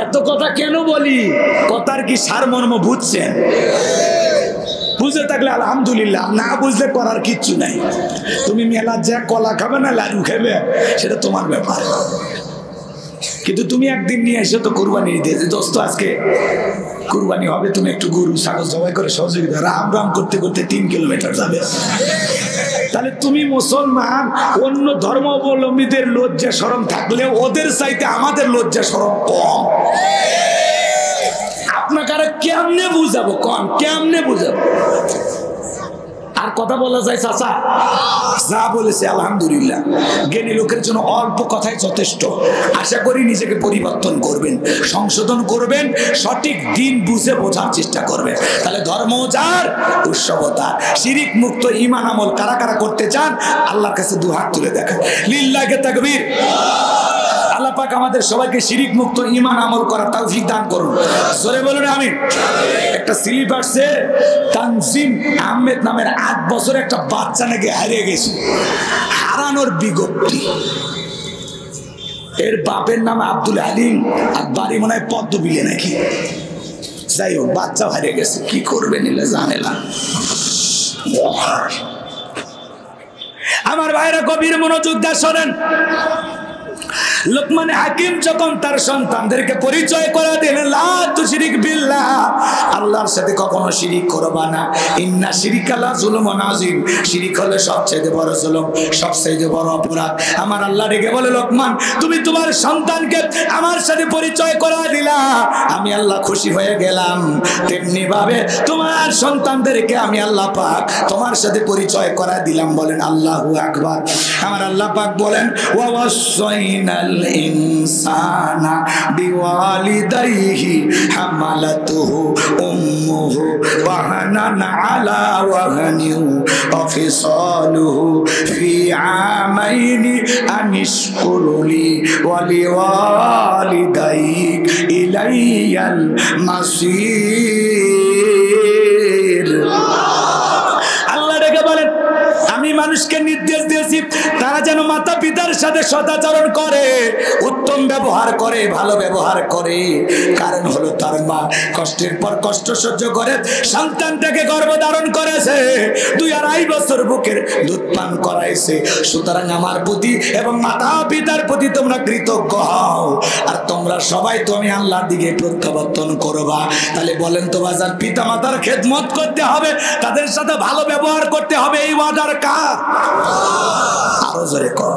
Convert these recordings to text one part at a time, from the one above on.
এত কথা কেন বলি? কথার কি সারমর্ম বুঝছেন? বুঝে থাকলে আলহামদুলিল্লাহ, না বুঝলে করার কিচ্ছু নাই। তুমি মেলা যা কলা খাবে না লাডু খাবে সেটা তোমার ব্যাপার, কিন্তু তুমি একদিন নিয়ে এসে তো কুরবানি দিয়েছে। দোস্ত আজকে কুরবানি হবে, তুমি একটু গরু ছাগল জবাই করে সহযোগিতা, রাম রাম করতে করতে 3 কিলোমিটার যাবে। তাহলে তুমি মুসলমান, অন্য ধর্মাবলম্বীদের লজ্জা শরম থাকলেও ওদের চাইতে আমাদের লজ্জা শরম কম। আপনাকে আর কেমনে বুঝাবো? কম কেমনে বুঝাবো? আর কথা বলা যায় চাচা? যা বলেছে আলহামদুলিল্লাহ। জ্ঞানী লোকের জন্য অল্প কথাই যথেষ্ট। আশা করি নিজেকে পরিবর্তন করবেন, সংশোধন করবেন, সঠিক দিন বুঝে বোঝার চেষ্টা করবেন। তাহলে ধর্ম যার, উৎসবতা, শিরিক মুক্ত ঈমান আমল কারা কারা করতে চান আল্লাহর কাছে দুহাত তুলে দেখান। লিল্লাহি তাকবীর। আল্লাহ পাক আমাদের সবাইকে শিরিক মুক্ত ঈমান আমল করার তৌফিক দান করুন। জোরে বলুন আমিন। একটা স্লিপ আসছে, তানজিম আহমেদ নামের 8 বছরের একটা বাচ্চা নাকি হারিয়ে গেছে। হারানোর বিজ্ঞপ্তি। এর বাপের নাম আব্দুল আলিম, আর বাড়ি মনে হয় পদ্মবিলে নাকি। যাই হোক, বাচ্চা হারিয়ে গেছে, কি করবে নিলে ঝামেলা। আমার ভাইরা গভীর মনোযোগ দিয়ে শোনেন। লোকমান হাকিম যখন তার সন্তানদেরকে পরিচয় করে দিলেন, লা তুশরিক বিল্লাহ, আল্লাহর সাথে কখনো শিরিক করবা না। ইন্না শিরিকা লা যুলমুন আযীম, শিরিক হলো সবচেয়ে বড় জুলুম, সবচেয়ে বড় অপরাধ। আমার আল্লাহ রেগে বলে, লোকমান তুমি তোমার সন্তানকে আমার সাথে পরিচয় করে দিলা, আমি আল্লাহ খুশি হয়ে গেলাম। তেমনি ভাবে তোমার সন্তানদেরকে আমি আল্লাহ পাক তোমার সাথে পরিচয় করে দিলাম। বলেন আল্লাহু আকবার। আমার আল্লাহ পাক বলেন, ওয়া ওয়াসাইনাল ইনসানা বিওয়ালিদাইহি হামালাতুহু উম্মুহু ওয়াহানান আলা ওয়াহানিন ওয়া ফিসালুহু ফি আমাইনি আনিশকুরলি ওয়া লিওয়ালিদাইক ইলাইয়াল মাসির। আল্লাহ রেখে বলেন, আমি মানুষকে নির্দেশ দিয়েছি তারা যেন মাতা পিতার সাথে সদাচরণ করে, উত্তম ব্যবহার করে, ভালো ব্যবহার করে। কারণ হলো তার মা কষ্টের পর কষ্ট সহ্য করে সন্তানটাকে গর্ভধারণ করেছে, 2-2.5 বছর বুকের দুধ পান করাইছে। সুতরাং আমার প্রতি এবং মাতা পিতার প্রতি তোমরা কৃতজ্ঞ হও, আর তোমরা সবাই তুমি আল্লাহর দিকে প্রত্যাবর্তন করবা। তাহলে বলেন তো বাজার, পিতা মাতার খেদমত করতে হবে, তাদের সাথে ভালো ব্যবহার করতে হবে, এই ওয়াদার কাজ আরো জোরে কর।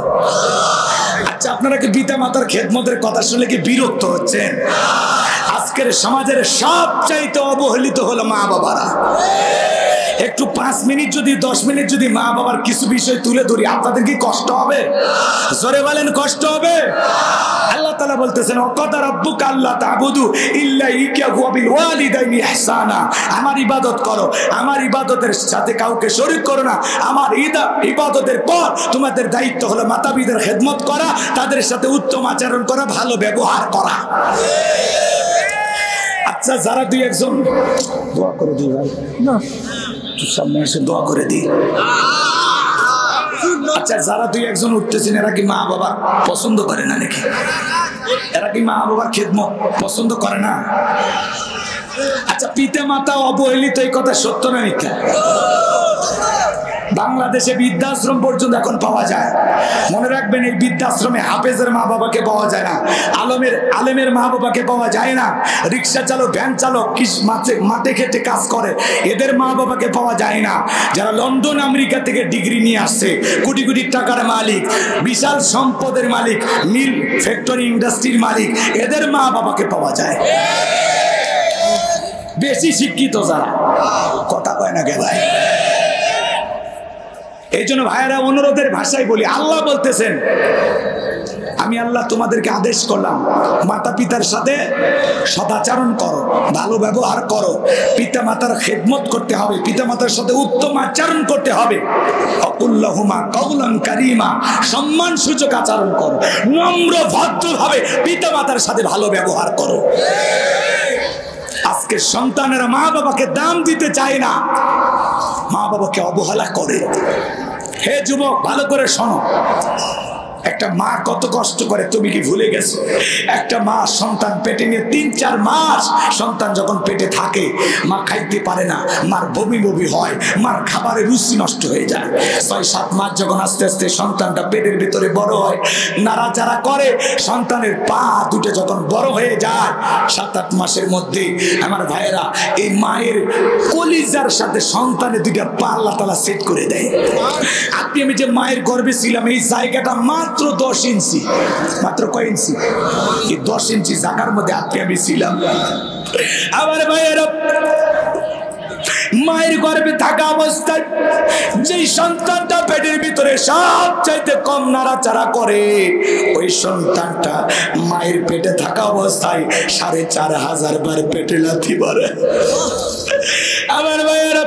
আচ্ছা, আপনারা কি পিতা মাতার খেদমতের কথা শুনলে কি বিরক্ত হচ্ছেন? আজকের সমাজের সবচাইতে অবহেলিত হলো মা বাবারা। একটু 5 মিনিট যদি 10 মিনিট যদি মা বাবার কিছু বিষয় তুলে ধরি, আপনাদের কি কষ্ট হবে? জোরে বলেন, কষ্ট হবে? আল্লাহ তাআলা বলতেছেন, ওয়াকাদা রাব্বুকা আল্লা তা'বুদু ইল্লা ইয়াহু ওয়া বিল ওয়ালিদাইনি ইহসানা। আমার ইবাদত করো, আমার ইবাদতের সাথে কাউকে শরীক করো না। আমার ইবাদতের পর তোমাদের দায়িত্ব হলো মাতা পিতার খেদমত করা, তাদের সাথে উত্তম আচরণ করা, ভালো ব্যবহার করা। আচ্ছা, যারা 2-1 দোয়া করে দিই ভাই, না সামনে এসে দোয়া করে দিই। আচ্ছা, যারা 2-1 উঠতেছেন, এরা কি মা বাবা পছন্দ করে না নাকি? এরা কি মা বাবার খেদমত পছন্দ করে না? আচ্ছা, পিতা মাতা অবহেলিত, এই কথা সত্য না মিথ্যা? বাংলাদেশে বৃদ্ধাশ্রম পর্যন্ত এখন পাওয়া যায়। মনে রাখবেন, এই বৃদ্ধাশ্রমে হাফেজের মা বাবাকে পাওয়া যায় না, আলেমের মা বাবাকে পাওয়া যায় না, রিক্সা চালক, ভ্যান চালক, মাঠে খেটে কাজ করে, এদের মা বাবাকে পাওয়া যায় না। যারা লন্ডন আমেরিকা থেকে ডিগ্রি নিয়ে আসছে, কোটি কোটি টাকার মালিক, বিশাল সম্পদের মালিক, মিল ফ্যাক্টরি ইন্ডাস্ট্রির মালিক, এদের মা বাবাকে পাওয়া যায়। বেশি শিক্ষিত যারা, কথা কয় না কে ভাই? এই জন্য ভাইয়েরা, অনুরোধের ভাষায় বলি, আল্লাহ বলতেছেন, আমি আল্লাহ তোমাদেরকে আদেশ করলাম মাতা পিতার সাথে সদাচরণ করো, ভালো ব্যবহার করো, পিতা মাতার খেদমত করতে হবে, পিতা মাতার সাথে উত্তম আচরণ করতে হবে। অকুল্লাহুমা কওলান কারীমা, সম্মান সূচক আচরণ করো, নম্র ভদ্রভাবে পিতা মাতার সাথে ভালো ব্যবহার করো। আজকে সন্তানেরা মা বাবাকে দাম দিতে চায় না, মা বাবাকে অবহেলা করে। হে যুবক, ভালো করে শোনো, একটা মা কত কষ্ট করে তুমি কি ভুলে গেছো? একটা মা সন্তান পেটে নিয়ে 3-4 মাস সন্তান যখন পেটে থাকে, মা খাইতে পারে না, মার বমি বমি হয়, মার খাবারের রুচি নষ্ট হয়ে যায়। 6-7 মাস যখন আস্তে আস্তে সন্তানটা পেটের ভিতরে বড় হয়, নাড়াচাড়া করে, সন্তানের পা দুটো যখন বড় হয়ে যায়, 7-8 মাসের মধ্যে আমার ভাইয়েরা এই মায়ের কলিজার সাথে সন্তানের দুইটা পা আল্লাহ তাআলা সেট করে দেয়। আপনি আমি যে মায়ের গর্ভে ছিলাম, এই জায়গাটা মাত্র 10 ইঞ্চি, মাত্র কয় ইঞ্চি? এই 10 ইঞ্চি জায়গার মধ্যে আপনি আমি ছিলাম। আমার ভাইয়েরা, মায়ের গর্ভে থাকা অবস্থায় যেই সন্তানটা পেটের ভিতরে সবচাইতে কম নাড়াচাড়া করে, ওই সন্তানটা মায়ের পেটে থাকা অবস্থায় 4500 বার পেটে লাথি মারে। আমার ভাইয়েরা,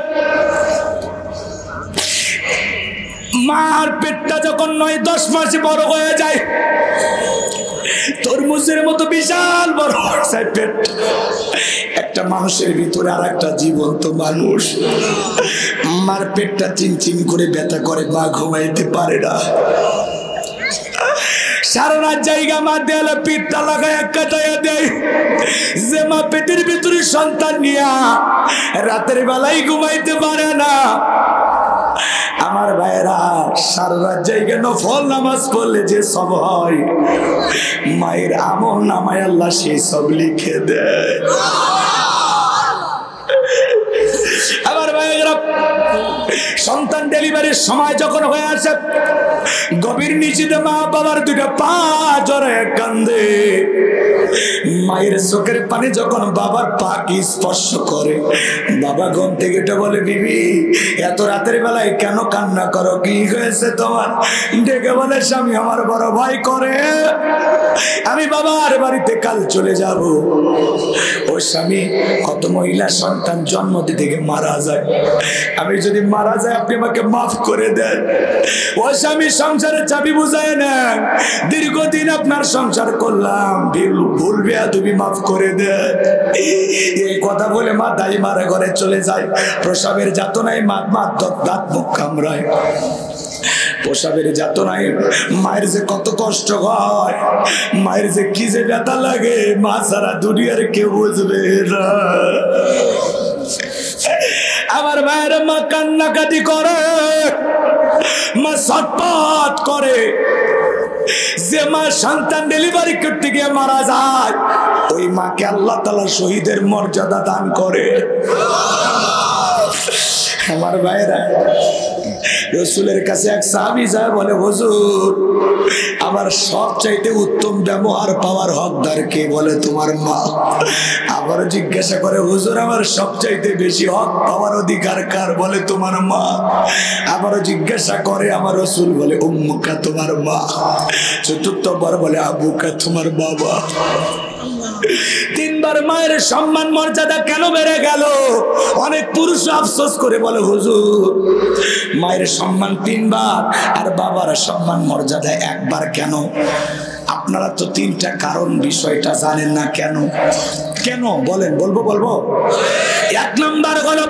মার পেটটা যখন 9-10 মাসে বড় হয়ে যায়, তরমুজের মতো বিশাল বড় হয় পেট। একটা মানুষের ভিতরে আর একটা জীবন্ত মানুষ, মার পেটটা চিনচিন করে ব্যথা করে, মা ঘুমাইতে পারে না। সারা রাত জায়গা মা দেয়ালে পিঠটা লাগায় কাটাইয়া দেয়, যে মা পেটের ভিতরে সন্তান নিয়া রাতের বেলায় ঘুমাইতে পারে না। আমার ভাইয়েরা, সারা রাত জায়গা নফল নামাজ পড়লে যে সব হয়, মায়ের আমল নামায় আল্লাহ সেই সব লিখে দেয়। আমার ভাইয়েরা, সন্তান ডেলিভারির সময় যখন হয়ে আসে, গভীর নিশীথে মা বাবার দুইটা পা জড়ায় কান্দে। মায়ের চোখের পানি যখন বাবার পা কি স্পর্শ করে, বাবা ঘুম থেকে এটা বলে, বিবি এত রাতের বেলায় কেন কান্না করো, কি হয়েছে তোমার? ডেকে বলে, স্বামী আমার বড় ভয় করে, আমি বাবার বাড়িতে কাল চলে যাব। ও স্বামী, কত মহিলা সন্তান জন্ম থেকে মারা যায়, আমি যদি মারা যায় আপনি আমাকে মাফ করে দেন। ও স্বামী, সংসারের চাবি বুঝায় না, দীর্ঘদিন আপনার সংসার করলাম, ভুল বেয়াদবি মাফ করে দেন। এই কথা বলে মা দাই মারা ঘরে চলে যায়। প্রসবের যাতনায় মা দাঁত মুখ কামড়ায়, প্রসবের যাতনায় মায়ের যে কত কষ্ট হয়, মায়ের যে কি যে ব্যথা লাগে, মা সারা দুনিয়ার কেউ বুঝবে না। আমার মায়ের মা কান্নাকাটি করে, মা ছটফট করে। যে মা সন্তান ডেলিভারি করতে গিয়ে মারা যায়, ওই মাকে আল্লাহ তাআলা শহীদের মর্যাদা দান করে। আমার ভাইরা, রাসূলের কাছে এক সাহাবী যায়, বলে, হুজুর আমার সবচাইতে উত্তম ব্যবহার পাওয়ার হকদার কে? বলে, তোমার মা। আবার জিজ্ঞাসা করে, হুজুর আমার সবচাইতে বেশি হক পাওয়ার অধিকার কার? বলে, তোমার মা। আবার জিজ্ঞাসা করে আমার রাসূল, বলে, উম্মুকা, তোমার মা। চতুর্থবার বলে, আবুকা, তোমার বাবা। 3 বার মায়ের সম্মান মর্যাদা কেন বেড়ে গেল? অনেক পুরুষ আফসোস করে বলে, হুজুর মায়ের সম্মান 3 বার আর বাবার সম্মান মর্যাদা 1 বার কেন? আপনারা তো 3টা কারণ বিষয়টা জানেন না। কেন কেন বলেন? বলবো। 1 নম্বর হলো,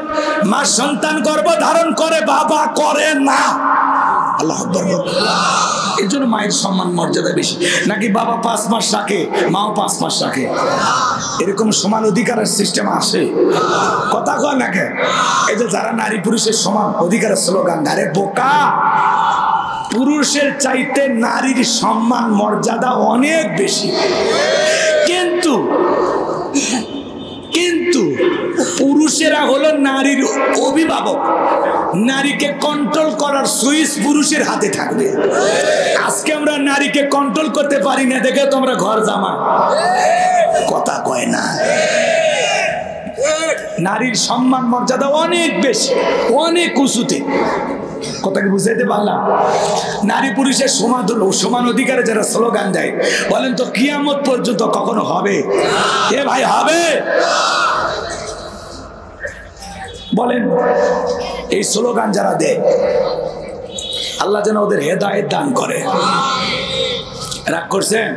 মা সন্তান গর্ভ ধারণ করে, বাবা করে না। আল্লাহ আকবার। এর জন্য মায়ের সম্মান মর্যাদা বেশি। নাকি বাবা 5 মাস রাখে, মাও 5 মাস রাখে, এরকম সমান অধিকারের সিস্টেম আসে? কথা কয় না কে? এই যে যারা নারী পুরুষের সমান অধিকারের স্লোগান ধারে, বোকা। পুরুষের চাইতে নারীর সম্মান মর্যাদা অনেক বেশি। কিন্তু পুরুষেরা হলো নারীর অভিভাবক, নারীকে কন্ট্রোল করার সুইচ পুরুষের হাতে থাকবে। আজকে আমরা নারীকে কন্ট্রোল করতে পারি না দেখে তো আমরা ঘর জামা। কথা কয় না? নারীর সম্মান মর্যাদা অনেক বেশি, অনেক উঁচুতে। কথা কি বুঝাইতে পারলাম? নারী পুরুষের সমান অধিকারে যারা স্লোগান দেয়, বলেন তো কিয়ামত পর্যন্ত কখনো হবে? এ ভাই, হবে? বলেন, এই স্লোগান যারা দেয়, আল্লাহ যেন ওদের হেদায়েত দান করে। রাগ করছেন?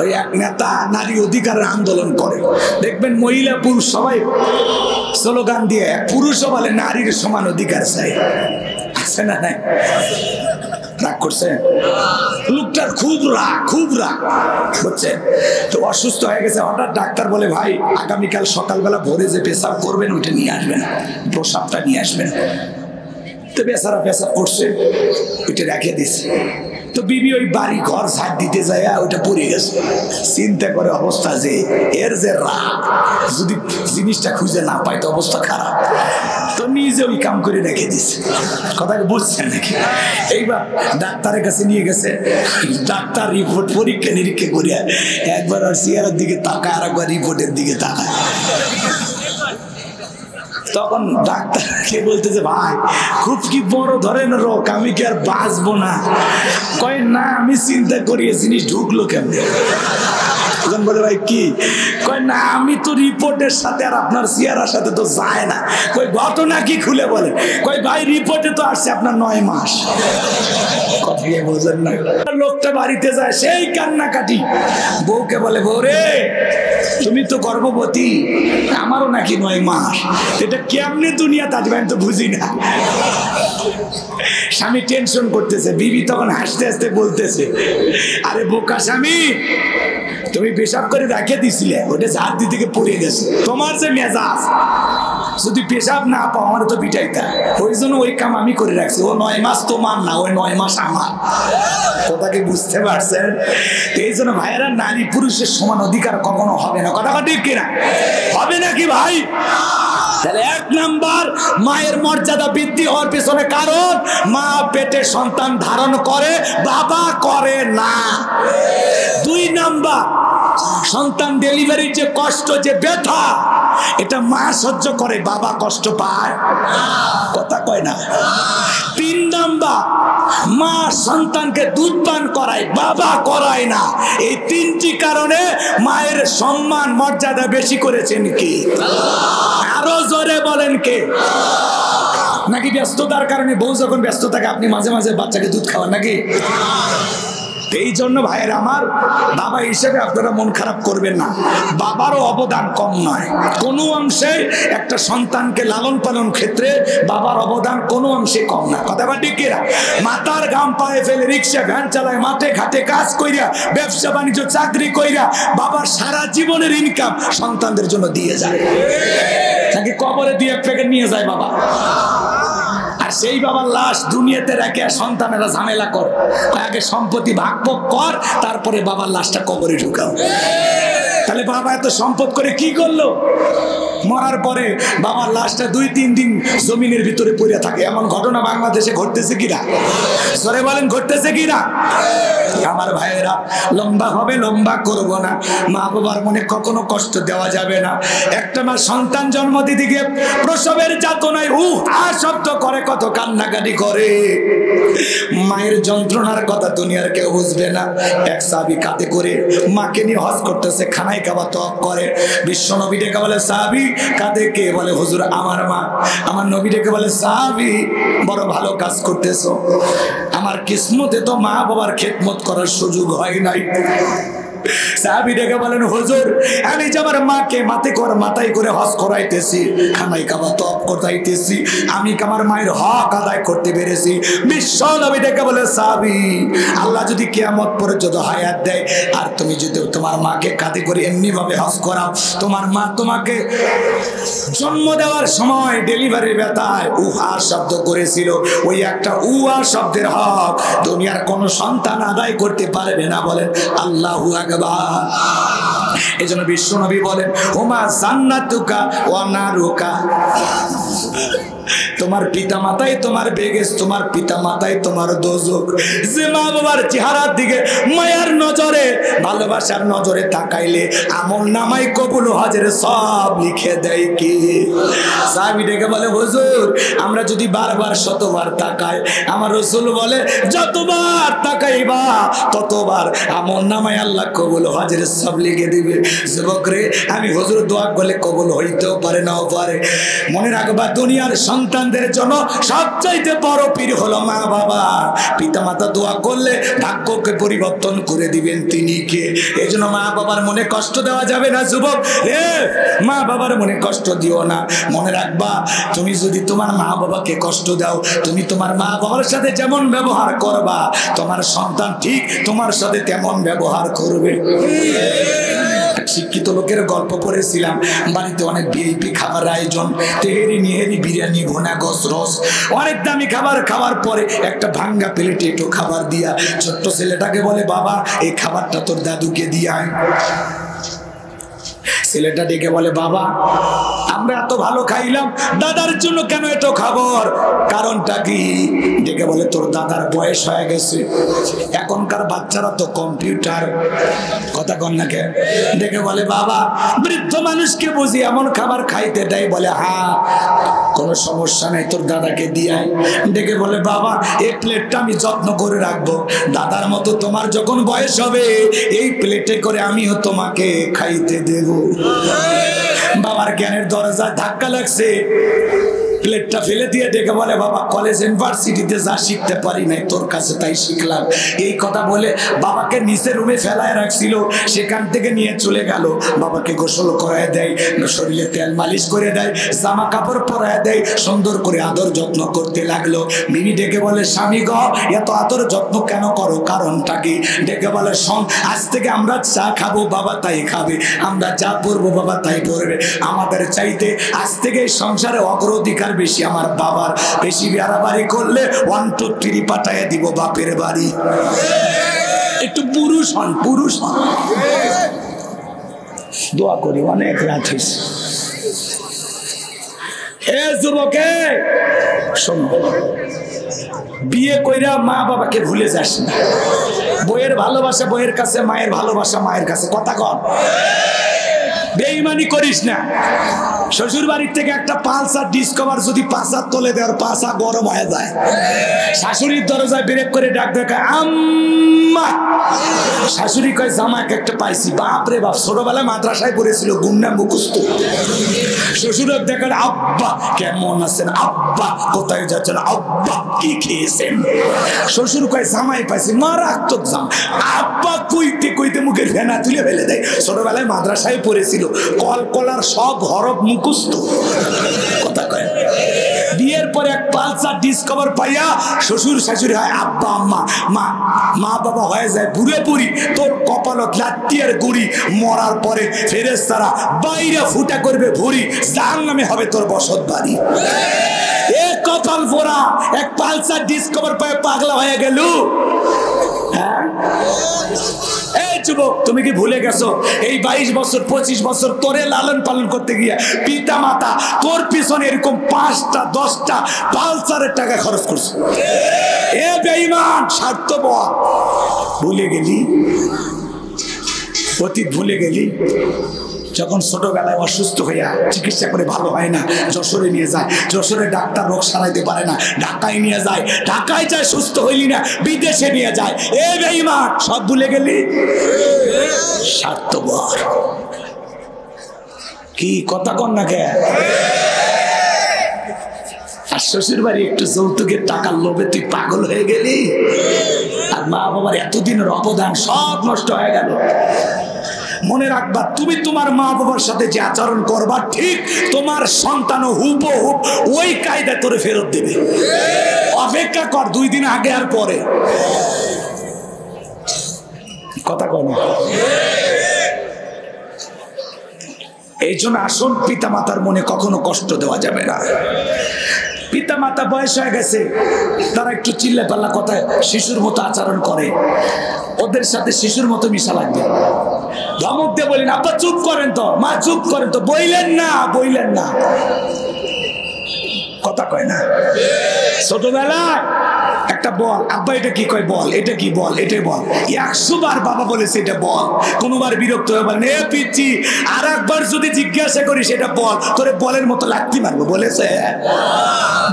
ওই এক নেতা নারী অধিকারের আন্দোলন করে, দেখবেন মহিলা পুরুষ সবাই স্লোগান দিয়ে, পুরুষও বলে নারীর সমান অধিকার চাই। আছে না নাই? রাগ করছে লোকটার, খুব রাগ বুঝছেন। তো অসুস্থ হয়ে গেছে, হঠাৎ ডাক্তার বলে ভাই আগামীকাল সকালবেলা ভোরে যে পেশাব করবেন ওইটা নিয়ে আসবেন, প্রসাবটা নিয়ে আসবেন। তো বেচারা পেশাব করছে, ওইটা রেখে দিছে। তো বিবি ওই বাড়ি ঘর ঝাড় দিতে যায়, ওইটা পড়ে গেছে। চিন্তা করে অবস্থা যে এর যে রাগ, যদি জিনিসটা খুঁজে না পায় তো অবস্থা খারাপ। তো নিজে ওই কাম করে রেখে দিছে। কথাকে বুঝছেন নাকি? এইবার ডাক্তারের কাছে নিয়ে গেছে, ডাক্তার রিপোর্ট পরীক্ষা নিরীক্ষা করিয়া একবার আর চেয়ারের দিকে তাকায় আর একবার রিপোর্টের দিকে তাকায়। তখন ডাক্তারকে বলতেছে ভাই খুব কি বড় ধরনের রোগ, আমি কি আর বাঁচবো না? কয় না আমি চিন্তা করি জিনিস ঢুকলো কেমনে। তখন বলে ভাই কি? কয় না আমি তো রিপোর্টের সাথে আর আপনার চেহারার সাথে তো যায় না। কই ঘটনা কি খুলে বলে? কয় ভাই রিপোর্টে তো আসছে আপনার 9 মাস। কথা কি বোঝেন না? লোকটা বাড়িতে যায় সেই কান্নাকাটি, বউকে বলে বউ রে তুমি তো গর্ভবতী, আমারও নাকি 9 মাস, এটা কেমনে দুনিয়া তাজবে আমি তো বুঝি না। স্বামী টেনশন করতেছে, বিবি তখন হাসতে হাসতে বলতেছে আরে বোকা স্বামী তুমি পেশাব করে রেখে দিছিলে, ওটা ঝাড় দিতে গিয়ে পড়ে গেছে। তোমার যে মেজাজ, যদি পেশাব না পাও আমার তো পিটাইতা, ওই জন্য ওই কাম আমি করে রাখছি। ও 9 মাস তোমার না, ওই 9 মাস আমার। কথাকে বুঝতে পারছেন? এই জন্য ভাইয়েরা নারী পুরুষের সমান অধিকার কখনো হবে না। কথা ঠিক কিনা? হবে নাকি ভাই? তাহলে 1 নাম্বার মায়ের মর্যাদা বৃদ্ধি হওয়ার পিছনে কারণ মা পেটে সন্তান ধারণ করে, বাবা করে না। 2 নাম্বার সন্তান ডেলিভারির যে কষ্ট, যে ব্যথা, এটা মা সহ্য করে, বাবা কষ্ট পায়। কথা কয় না। 3 নাম্বার মা সন্তানকে দুধ পান করায়, বাবা করায় না। এই 3টি কারণে মায়ের সম্মান মর্যাদা বেশি করেছেন কি? আরো জোরে বলেন কে? নাকি ব্যস্ততার কারণে বউ যখন ব্যস্ত থাকে আপনি মাঝে মাঝে বাচ্চাকে দুধ খাওয়ান নাকি? এই জন্য ভাইয়ের আমার, বাবা হিসেবে আপনারা মন খারাপ করবেন না, বাবারও অবদান কম নয়। কোনো অংশে একটা সন্তানকে লালন পালন ক্ষেত্রে বাবার অবদান কোনো অংশে কম না। কথা ঠিক কিনা? মাথার ঘাম পায়ে ফেলে রিক্সা ভ্যান চালায়, মাঠে ঘাটে কাজ কইরা, ব্যবসা বাণিজ্য চাকরি কইরা বাবার সারা জীবনের ইনকাম সন্তানদের জন্য দিয়ে যায়, নাকি কবরে দিয়ে প্যাকেট নিয়ে যায় বাবা? আর সেই বাবার লাশ দুনিয়াতে রেখে সন্তানেরা ঝামেলা কর, আগে সম্পত্তি ভাগ কর, তারপরে বাবার লাশটা কবরে ঢুকাও। তাহলে বাবা এত সম্পদ করে কি করলো? মরার পরে বাবার লাশটা 2-3 দিন জমিনের ভিতরে পড়ে থাকে। এমন ঘটনা বাংলাদেশে ঘটতেছে কিনা? সরে বলেন ঘটতেছে কিনা? আমার ভাইয়েরা, লম্বা হবে, লম্বা করব না। মা বাবার মনে কখনো কষ্ট দেওয়া যাবে না। একটা মা সন্তান জন্ম দিতে গিয়ে প্রসবের যাতনায় শব্দ করে, কত কান্নাকাটি করে, মায়ের যন্ত্রণার কথা দুনিয়ার কেউ বুঝবে না। এক সাহাবী কাঁধে করে মাকে নিয়ে হজ করতেছে, খানায় কাবা তওয়াফ করে। বিশ্ব নবী ডেকে বলে সাহাবী কাঁধে কে? বলে হুজুর আমার মা। আমার নবী ডেকে বলে সাহাবী বড় ভালো কাজ করতেছো, আমার কিসমতে তো মা বাবার খেদমত করার সুযোগ হয় নাই। সাহাবী ডেকে বলেন হুজুর আমি যে আমার মাকে মাথায় করে হজ করাইতেছি, খানায় কাবা তওয়াফ করাইতেছি, আমি আমার মায়ের হক আদায় করতে পেরেছি। বিশ্ব নবী ডেকে বলে সাহাবী আল্লাহ যদি কিয়ামত পর্যন্ত হায়াত দেয় আর তুমি যদি তোমার মাকে কাঁধে করে এমনি ভাবে হজ করাও, তোমার মা তোমাকে জন্ম দেওয়ার সময় ডেলিভারির ব্যথায় উহা শব্দ করেছিল, ওই একটা উহা শব্দের হক দুনিয়ার কোন সন্তান আদায় করতে পারবে না। বলেন আল্লাহু আকবার। এজন্য বিশ্ব নবী বলেন হুমা জান্নাতুকা ওয়া নারুকা, তোমার পিতা মাতাই তোমার বেগেস, তোমার পিতা মাতাই তোমার দোজক। যে মা বাবার চেহারার দিকে মায়ার নজরে, ভালোবাসার নজরে তাকাইলে আমল নামায় কবুল হজের সব লিখে দেয় কি? সাহাবী ডেকে বলে হুজুর আমরা যদি বারবার শতবার তাকাই, আমার রাসূল বলে যতবার তাকাইবা ততবার আমল নামায় আল্লাহ কবুল হজের সব লিখে দিবে। যুবক রে, আমি হুজুর দোয়া করলে কবুল হইতেও পারে নাও পারে। মনে রাখবা দুনিয়ার সন্তানদের জন্য সবচাইতে বড় পীর হলো মা বাবা। পিতামাতা দোয়া করলে ভাগ্যকে পরিবর্তন করে দিবেন তিনি কে? এই জন্য মা বাবার মনে কষ্ট দেওয়া যাবে না যুবক। মা বাবার মনে কষ্ট দিও না। মনে রাখবা, তুমি যদি তোমার মা বাবাকে কষ্ট দাও, তুমি তোমার মা বাবার সাথে যেমন ব্যবহার করবা, তোমার সন্তান ঠিক তোমার সাথে তেমন ব্যবহার করবে। শিক্ষিত লোকের গল্প পড়েছিলাম, বাড়িতে অনেক ভিআইপি খাবার আয়োজন, তেহেরি নিহেরি বিরিয়ানি ভুনা গোস রস, অনেক দামি খাবার খাওয়ার পরে একটা ভাঙ্গা প্লেটে একটু খাবার দিয়া ছোট্ট ছেলেটাকে বলে, বাবা এই খাবারটা তোর দাদুকে দিয়ে আয়। ছেলেটা ডেকে বলে, বাবা আমরা এত ভালো খাইলাম, দাদার জন্য কেন এত খাবার? কারণটা কি? ডেকে বলে, তোর দাদার বয়স হয়ে গেছে, এখনকার বাচ্চারা তো কম্পিউটার। কথা কন না কে? ডেকে বলে, বাবা বৃদ্ধ মানুষকে বুঝি এমন খাবার খাইতে দেয়? বলে, হ্যাঁ কোনো সমস্যা নেই, তোর দাদাকে দিয়ে। ডেকে বলে, বাবা এই প্লেটটা আমি যত্ন করে রাখবো, দাদার মতো তোমার যখন বয়স হবে এই প্লেটে করে আমিও তোমাকে খাইতে দেব। বাবার জ্ঞানের দরজায় ধাক্কা লাগছে, প্লেটটা ফেলে দিয়ে ডেকে বলে, বাবা কলেজ ইউনিভার্সিটিতে যা শিখতে পারি নাই তোর কাছে তাই শিখলাম। এই কথা বলে বাবাকে নিচে রুমে ফেলায় রাখছিল, সেখান থেকে নিয়ে চলে গেল। বাবাকে গোসল করায় দেয়, শরীরে তেল মালিশ করে দেয়, জামা কাপড় পরায় দেয়, সুন্দর করে আদর যত্ন করতে লাগলো। মিমি ডেকে বলে, স্বামী গ এত আদর যত্ন কেন করো? কারণটা কি? ডেকে বলে, আজ থেকে আমরা চা খাবো বাবা তাই খাবে, আমরা যা পড়বো বাবা তাই পড়বে, আমাদের চাইতে আজ থেকে সংসারে অগ্রাধিকার বেশি আমার বাবার। বেশি বাড়াবাড়ি করলে 1 2 3 পাঠায় দিব বাপের বাড়ি। একটু পুরুষ হন, পুরুষ হন। দোয়া করি, অনেক রাত হয়েছে। হে যুবকে শোনো, বিয়ে কইরা মা বাবাকে ভুলে যাস না। বইয়ের ভালোবাসা বইয়ের কাছে, মায়ের ভালোবাসা মায়ের কাছে। কথা কর, বেঈমানি করিস না। শ্বশুর বাড়ির থেকে একটা পালসার ডিসকভার যদি পাশা তোলে দেওয়ার, পাশা গরম হয়ে যায়। শাশুড়ির দরজায় ব্রেক করে ডাক দেখা, আম্মা। শাশুড়ি কয়, জামাকে একটা পাইছি। বাপরে বাপ, ছোটবেলায় মাদ্রাসায় পড়েছিল, গুন্ডা মুখস্থ। শ্বশুরের দেখার, আব্বা কেমন আছেন? আব্বা কোথায় যাচ্ছেন? আব্বা কি খেয়েছেন? শ্বশুর কয়, জামাই পাইছি। মারাত্মক জাম। আব্বা কইতে কইতে মুখের ফেনা তুলে ফেলে দেয়। ছোটবেলায় মাদ্রাসায় পড়েছিল, কলকলার সব হরফ মুখস্থ। কথা কয়। বিয়ের পরে এক পালসার ডিসকভার পাইয়া শ্বশুর শাশুড়ি হয় আব্বা আম্মা, মা মা বাবা হয়ে যায় বুড়ে বুড়ি। তোর কপালত লাত্তিয়ার গুড়ি, মরার পরে ফেরেশতারা বাইরে ফুটা করবে ভুড়ি, জাহান্নামে হবে তোর বসত বাড়ি। এ কপাল পোড়া, এক পালসার ডিসকভার পায়ে পাগলা হয়ে গেল। হ্যাঁ, এই যুবক, তুমি কি ভুলে গেছো এই 22 বছর 25 বছর তোরে লালন পালন করতে গিয়া পিতা মাতা তোর পিছনে এরকম 5টা 10টা পালসারের টাকা খরচ করছে? এ বেঈমান, স্বার্থপর। ভুলে গেলি, অতীত ভুলে গেলি। যখন ছোটবেলায় অসুস্থ হইয়া চিকিৎসা করে ভালো হয় না, যশোরে নিয়ে যায়, যশোরে ডাক্তার রোগ সারাইতে পারে না, ঢাকায় নিয়ে যায়, ঢাকায় যায় সুস্থ হইলি না, বিদেশে নিয়ে যায়। এ বেঈমান, সব ভুলে গেলি। স্বার্থপর। কি কথা কন না কে? আর শ্বশুর বাড়ি একটু যৌতুকের টাকার লোভে তুই পাগল হয়ে গেলি, আর মা বাবার এতদিনের অবদান সব নষ্ট হয়ে গেল। মনে রাখবা, তুমি তোমার মা বাবার সাথে যে আচরণ করবা, ঠিক তোমার সন্তানও হুবহুব ওই কায়দা তোরে ফেরত দেবে। অপেক্ষা কর 2 দিন আগে আর পরে। কথা কয় না? এই জন্য আসল পিতা মাতার মনে কখনো কষ্ট দেওয়া যাবে না। পিতা মাতা বয়স হয়ে গেছে, তারা একটু চিল্লা পাল্লা কথায় শিশুর মতো আচরণ করে, ওদের সাথে শিশুর মতো মিশা লাগবে। ধমক দিয়ে বলেন, আব্বা চুপ করেন তো, মা চুপ করেন তো, বইলেন না, বইলেন না। কথা কয় না? ছোটবেলায় একটা বল, আব্বা এটা কি কয়? বল। এটা কি? বল। এটাই বল। 100 বার বাবা বলেছে এটা বল। কোনোবার বিরক্ত হয়ে বলেন, এ পিচ্ছি, আর একবার যদি জিজ্ঞাসা করি সেটা বল, তোরে বলের মতো লাথি মারবো। বলেছে?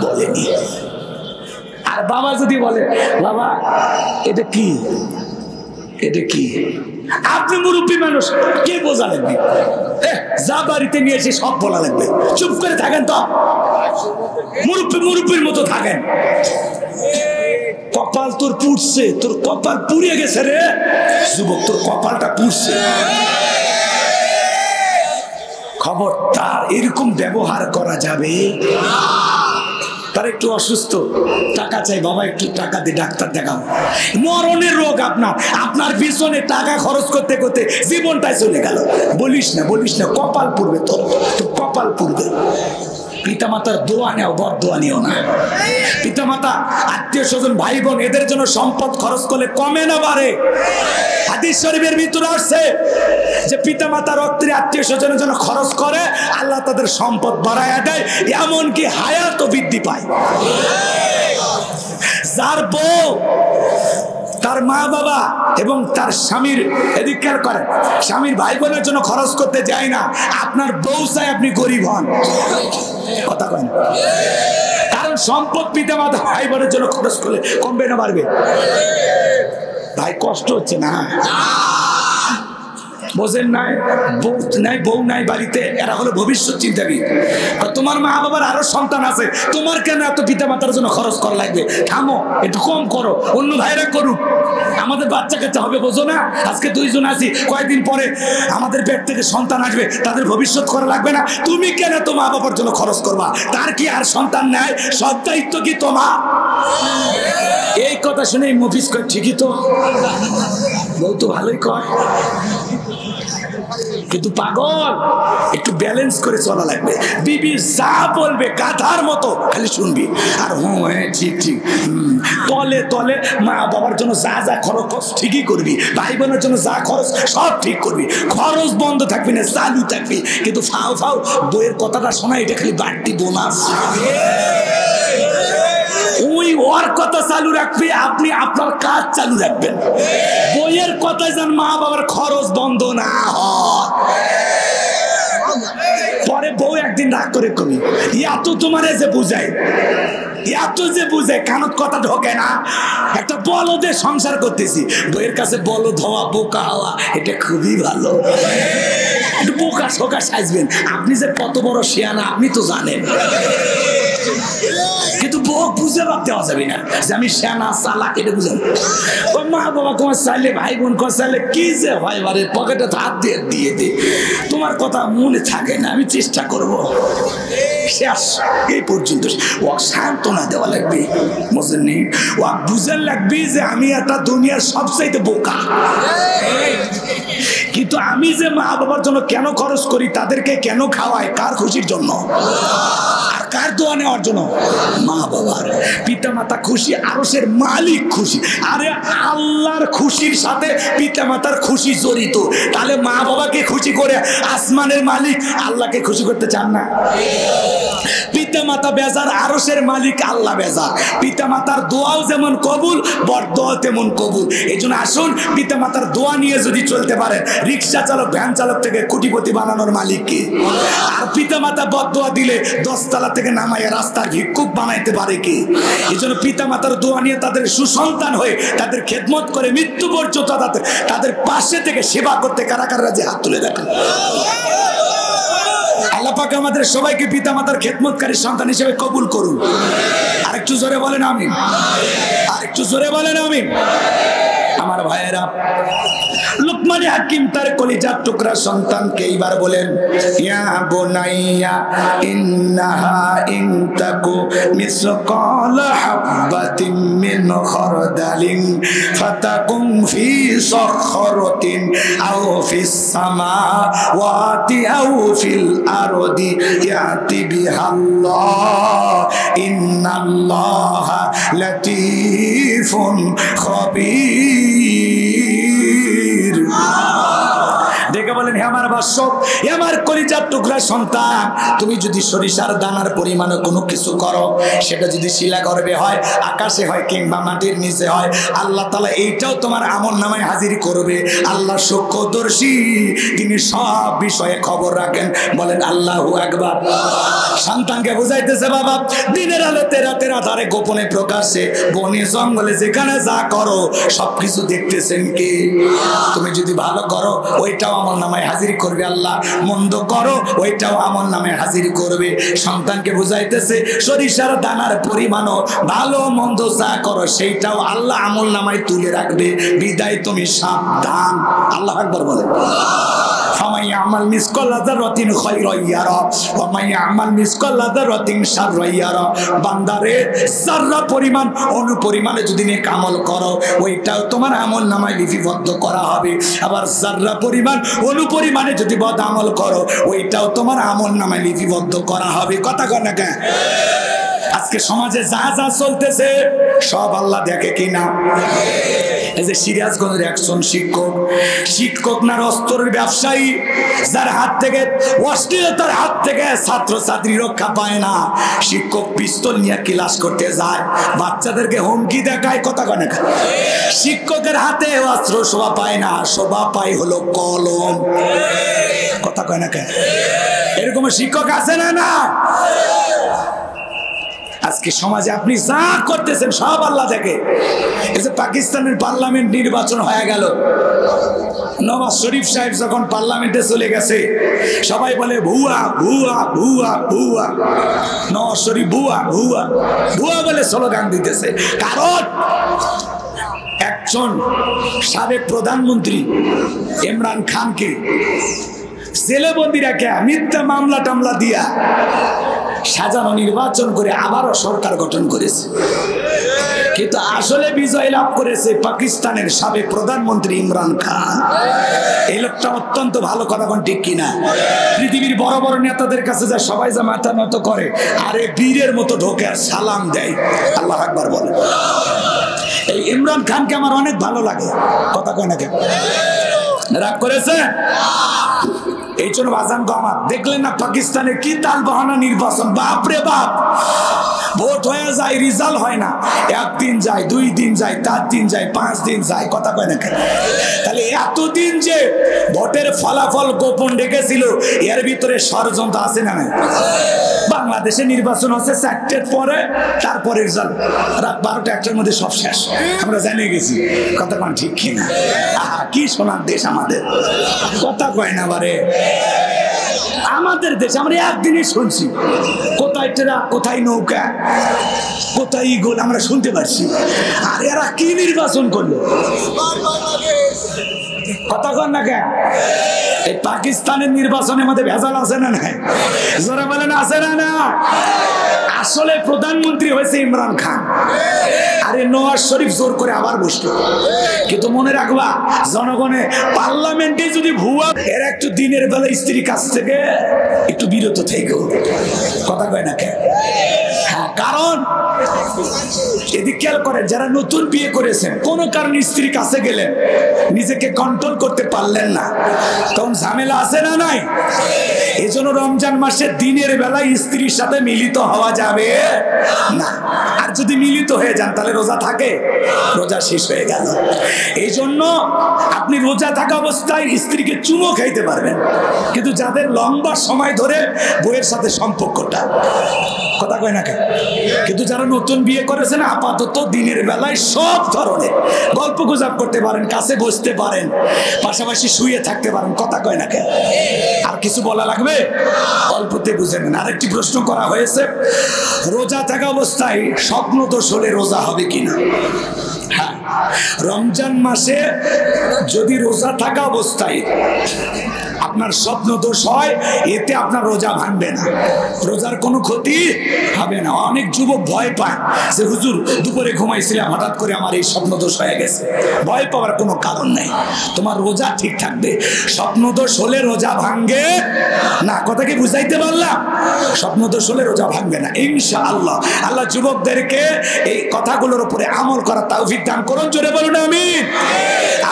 বলেনি। আর বাবা যদি বলে, বাবা এটা কি? এটা কি? আপনি মুরব্বী মানুষ, কে বোঝা লাগবে? যা বাড়িতে নিয়ে এসে সব বলা লাগবে। চুপ করে থাকেন তো। মুরব্বির মতো থাকেন। কপাল তোর পুড়ছে, তোর কপাল পুড়ে গেছে রে যুবক, তোর কপালটা পুড়ছে। খবরদার এরকম ব্যবহার করা যাবে। তার একটু অসুস্থ, টাকা চাই, বাবা একটু টাকা দিয়ে ডাক্তার দেখাবো। মরণের রোগ আপনার, আপনার পিছনে টাকা খরচ করতে করতে জীবনটাই চলে গেল। বলিস না, কপাল পুড়বে তোর, কপাল পুড়বে। পিতামাতার দোয়া নেও, বরদোয়া নিও না। পিতামাতা, আত্মীয় স্বজন, ভাই বোন, এদের জন্য সম্পদ খরচ করলে কমে না বাড়ে? হাদিস শরীফের ভিতরে আসছে যে পিতামাতা রক্তের আত্মীয় স্বজনের জন্য খরচ করে, আল্লাহ তাদের সম্পদ বাড়ায় দেয়, এমনকি হায়াত বৃদ্ধি পায়। যার বউ তার মা বাবা এবং তার স্বামীর এদিক খেয়াল করেন, স্বামীর ভাই বোনের জন্য খরচ করতে যায় না, আপনার বউ চাই আপনি গরিব হন। কথা কয় না? কারণ সম্পদ পিতা মাতা ভাই বোনের জন্য খরচ করলে কমবে না বাড়বে? ভাই কষ্ট হচ্ছে না? বোঝেন নাই? বউ নাই বাড়িতে, এরা হলো ভবিষ্যৎ চিন্তাবিদ। তোমার মা বাবার আরো সন্তান আছে, তোমার কেন এত পিতা মাতার জন্য খরচ করা লাগবে? থামো, একটু কম করো, অন্য ভাইরা করুক। আমাদের বাচ্চা কাচ্চা হবে, বোঝো না? আজকে দুইজন আছি, কয়েকদিন পরে আমাদের পেট থেকে সন্তান আসবে, তাদের ভবিষ্যৎ করা লাগবে না? তুমি কেন তো মা বাবার জন্য খরচ করবা? তার কি আর সন্তান নেয়? সব দায়িত্ব কি তোমার? এই কথা শুনে মফিজ কয়, ঠিকই তো, বউ তো ভালোই কয়, কিন্তু পাগল, একটু ব্যালেন্স করে চলা লাগবে। বিবি যা বলবে গাধার মতো খালি শুনবি আর হ্যাঁ ঠিক তলে তলে মা বাবার জন্য যা যা খরচ ঠিকই করবি, ভাই বোনের জন্য যা খরচ সব ঠিক করবি, খরচ বন্ধ থাকবি না, চালু থাকবি। কিন্তু ফাও বইয়ের কথাটা শোনা, এটা খালি বাড়তি বোনাস। ওই ওর কথা চালু রাখবে, আপনি আপনার কাজ চালু রাখবেন। বইয়ের কথায় যেন মা বাবার খরচ বন্ধ না হয়। পরে বউ একদিন রাগ করে কবি, এত তোমার যে বুঝাই, এত যে বুঝাই, কানত কথা ঢোকে না। একটা বলদের সংসার করতেছি, বইয়ের কাছে বলদ হওয়া, বোকা হওয়া, এটা খুবই ভালো। একটু বোকা শোকা সাজবেন, আপনি যে কত বড় শিয়ানা আপনি তো জানেন, কিন্তু বউ বুঝে ভাব দেওয়া যাবে না যে আমি সেনা চালাক, এটা বুঝেন। মা বাবা তোমার চাইলে, ভাই বোন তোমার চাইলে কি যে হয়, বাড়ির পকেটে হাত দিয়ে দে, তোমার কথা মনে থাকে না, আমি চেষ্টা করবো। শেষ, এই পর্যন্ত। ও সান্ত্বনা দেওয়া লাগবে, বুঝেননি? ও বুঝার লাগবে যে আমি একটা দুনিয়ার সবচাইতে বোকা, কিন্তু আমি যে মা বাবার জন্য কেন খরচ করি, তাদেরকে কেন খাওয়াই, কার খুশির জন্য আর কার দোয়া নেওয়ার জন্য? মা বাবার। পিতা মাতা খুশি, আরশের মালিক খুশি। আরে আল্লাহর খুশির সাথে পিতা মাতার খুশি জড়িত, তাহলে মা বাবাকে খুশি করে আসমানের মালিক আল্লাহকে খুশি করতে চান না? পিতা মাতা বেজার, আরশের মালিক আল্লাহ বেজার। পিতা মাতার দোয়াও যেমন কবুল, বরদোয়া তেমন কবুল। এই জন্য আসুন, পিতা মাতার দোয়া নিয়ে যদি চলতে পারেন, রিক্সা চালক, ভ্যান চালক থেকে কোটিপতি বানানোর মালিক কে? আর পিতা মাতা বদদোয়া দিলে 10 তলা থেকে নামাইয়া রাস্তার ভিক্ষুক বানাইতে পারে কে? এই জন্য পিতা মাতার দোয়া নিয়ে তাদের সুসন্তান হয়ে তাদের খেদমত করে মৃত্যু পর্যন্ত তাদের পাশে থেকে সেবা করতে কারা কারা যে হাত তুলে দেখেন। আল্লাহ পাক আমাদের সবাইকে পিতা মাতার খেদমতকারী সন্তান হিসেবে কবুল করুন। আরেকটু জোরে বলেন আমিন, আরেকটু জোরে বলেন আমিন। আমার ভাইয়েরা, লুকমান হাকিম তার কলিজার টুকরা সন্তানকে এইবার বলেন, ইয়া বুনাইয়া ইন্নাহা ইন তাকু মিসকালা হাববাতিন মিন খারদালিন ফাতাকুম ফি সাখরাতিন আও ফিস সামাওয়াতি আও ফিল আরদি ইয়াতি বিহাল্লাহ ইন্নাল্লাহা লাতীফুন খাবীর। দেখে বলেন, হে আমার বাস্য, হে আমার কলিজার টুকরা সন্তান, তুমি যদি সরিষার দানার পরিমাণে কোনো কিছু করো, সেটা যদি শিলা গর্ভে হয়, আকাশে হয়, কিংবা মাটির নিচে হয়, আল্লাহ তাআলা এইটাও তোমার আমলনামায় হাজির করবে। আল্লাহ সূক্ষ্মদর্শী, তিনি সব বিষয়ে খবর রাখেন। বলেন আল্লাহু আকবার। সন্তানকে বুঝাইতেছে, বাবা, দিনের আলোতে রাতের আধারে, গোপনে প্রকাশ্যে, বনে জঙ্গলে, যেখানে যা করো সবকিছু দেখতেছেন কে? তুমি যদি ভালো করো, ওইটাও আমলনামায় নামায় হাজির করবে আল্লাহ, মন্দ করো ওইটাও আমল নামায় হাজির করবে। সন্তানকে বুঝাইতেছে সরিষার দানার পরিমাণও ভালো মন্দ যা করো সেইটাও আল্লাহ আমল নামায় তুলে রাখবে, বিদায় তুমি সাবধান। আল্লাহু আকবার বলে। ফামান ইয়ামাল মিসকালা যাররাতিন খায়রান ইয়ারা ওয়া মান ইয়ামাল মিসকালা যাররাতিন শাররান ইয়ারা। বান্দারে যাররা পরিমাণ অনুপরিমাণে যদি নেক আমল করো ওইটাও তোমার আমল নামায় লিপিবদ্ধ করা হবে, আবার যাররা পরিমাণ অনুপরিমাণে যদি বদ আমল করো ওইটাও তোমার আমল নামায় লিপিবদ্ধ করা হবে। কথা কয় না কেন? আজকে সমাজে যা যা চলতেছে সব আল্লাহ দেখে কিনা? এই যে সিরাজগঞ্জের একজন শিক্ষক না অস্ত্রের ব্যবসায়ী, যার হাত থেকে অশ্লীলতার হাত থেকে ছাত্র ছাত্রী রক্ষা পায় না, শিক্ষক পিস্তল নিয়ে ক্লাস করতে যায়, বাচ্চাদেরকে হুমকি দেখায়। কথা কয় না? শিক্ষকের হাতে অস্ত্র শোভা পায় না, শোভা পায় হলো কলম। কথা কয় না? এরকম শিক্ষক আছে না? না। আজকে সমাজে আপনি যা করতেছেন সব আল্লাহ দেখে। এই যে পাকিস্তানের পার্লামেন্ট নির্বাচন হয়ে গেল, নওয়াজ শরীফ সাহেব যখন পার্লামেন্টে চলে গেছে সবাই বলে ভুয়া ভুয়া ভুয়া ভুয়া, নওয়াজ শরীফ ভুয়া ভুয়া ভুয়া বলে স্লোগান দিতেছে। কারণ একজন সাবেক প্রধানমন্ত্রী ইমরান খানকে জেলে বন্দি রাখে মিথ্যা মামলা টামলা দিয়া সাজানো নির্বাচন করে আবারও সরকার গঠন করেছে, কিন্তু আসলে বিজয় লাভ করেছে পাকিস্তানের সাবেক প্রধানমন্ত্রী ইমরান খান। এই লোকটা অত্যন্ত ভালো। কথা কোন ঠিক কিনা? পৃথিবীর বড় বড় নেতাদের কাছে যা সবাই যা মাথা নত করে, আরে বীরের মতো ঢোকে আর সালাম দেয়। আল্লাহু আকবার বলে। এই ইমরান খানকে আমার অনেক ভালো লাগে। কথা কয় না কেন? রাগ করেছে? এই জন্য বাজান তো আমার দেখলেন না পাকিস্তানের কি তাল বাহানা নির্বাচন, বাপরে বাপ। ভোট হয়ে যায়, রেজাল্ট হয় না, একদিন যায়, 2 দিন যায়, 4 দিন যায়, 5 দিন যায়। কথা কয় না কেন? তাহলে এতদিন যে ভোটের ফলাফল গোপন রেখেছিল এর ভিতরে ষড়যন্ত্র আছে না? বাংলাদেশে নির্বাচন হচ্ছে 4টের পরে, তারপরে রেজাল্ট রাত 12টা 1টার মধ্যে সব শেষ, আমরা জানিয়ে গেছি। কথা কন ঠিক কিনা? কি সোনার দেশ আমাদের। কথা কয় না বারে? আমাদের দেশে আমরা একদিনই শুনছি কোথায় ট্রাক, কোথায় নৌকা, কোথায় ইগল, আমরা শুনতে পারছি। আর এরা কি নির্বাচন করলো? কথা কন না কেন? এই পাকিস্তানের নির্বাচনের মধ্যে ভেজাল আছে না? নাই? যারা বলেন আছে না? না। আসলে প্রধানমন্ত্রী হয়েছে ইমরান খান, আরে নওয়াজ শরীফ জোর করে আবার বসলো। কিন্তু মনে রাখবা, জনগণে পার্লামেন্টে যদি ভুয়া, এর একটু দিনের বেলা স্ত্রীর কাছ থেকে একটু বিরত থেকো। কথা কয় না কেন? হ্যাঁ, কারণ এদিক খেয়াল করেন, যারা নতুন বিয়ে করেছেন কোনো কারণে স্ত্রীর কাছে গেলেন, নিজেকে কন্ট্রোল করতে পারলেন না, তখন ঝামেলা আছে না? নাই? এই জন্য রমজান মাসে দিনের বেলায় স্ত্রীর সাথে মিলিত হওয়া যাবে না। আর যদি মিলিত হয়ে যান তাহলে রোজা থাকে? রোজা শেষ হয়ে গেল। এই জন্য আপনি রোজা থাকা অবস্থায় স্ত্রীকে চুমো খাইতে পারবেন, কিন্তু যাদের লম্বা সময় ধরে বউয়ের সাথে সম্পর্কটা, কথা কয় না কেন? কিন্তু যারা নতুন বিয়ে করেছেন আপাতত দিনের বেলায় সব ধরনের গল্প গুজব করতে পারেন, কাছে বসতে পারেন, পাশাপাশি শুয়ে থাকতে পারেন। কথা কয় না কেন? আর কিছু বলা লাগবে? অল্পতে বুঝে নেন। আরেকটি প্রশ্ন করা হয়েছে, রোজা থাকা অবস্থায় স্বপ্ন দোষ হলে রোজা হবে কিনা? হ্যাঁ, রমজান মাসে যদি রোজা থাকা অবস্থায় আপনার স্বপ্ন দোষ হয়, এতে আপনার রোজা ভাঙবে না, রোজার কোনো ক্ষতি হবে না। অনেক যুবক ভয় পায় যে হুজুর দুপুরে ঘুমাইছিলাম, হঠাৎ করে আমার এই স্বপ্ন দোষ হয়ে গেছে। ভয় পাওয়ার কোনো কারণ নেই, তোমার রোজা ঠিক থাকবে। স্বপ্ন দোষ হলে রোজা ভাঙবে না। কথা কি বুঝাইতে পারলাম? স্বপ্ন দোষ হলে রোজা ভাঙবে না ইনশাআল্লাহ। আল্লাহ যুবকদেরকে এই কথাগুলোর উপরে আমল করা তৌফিক দান করুন। জোরে বলুন আমিন।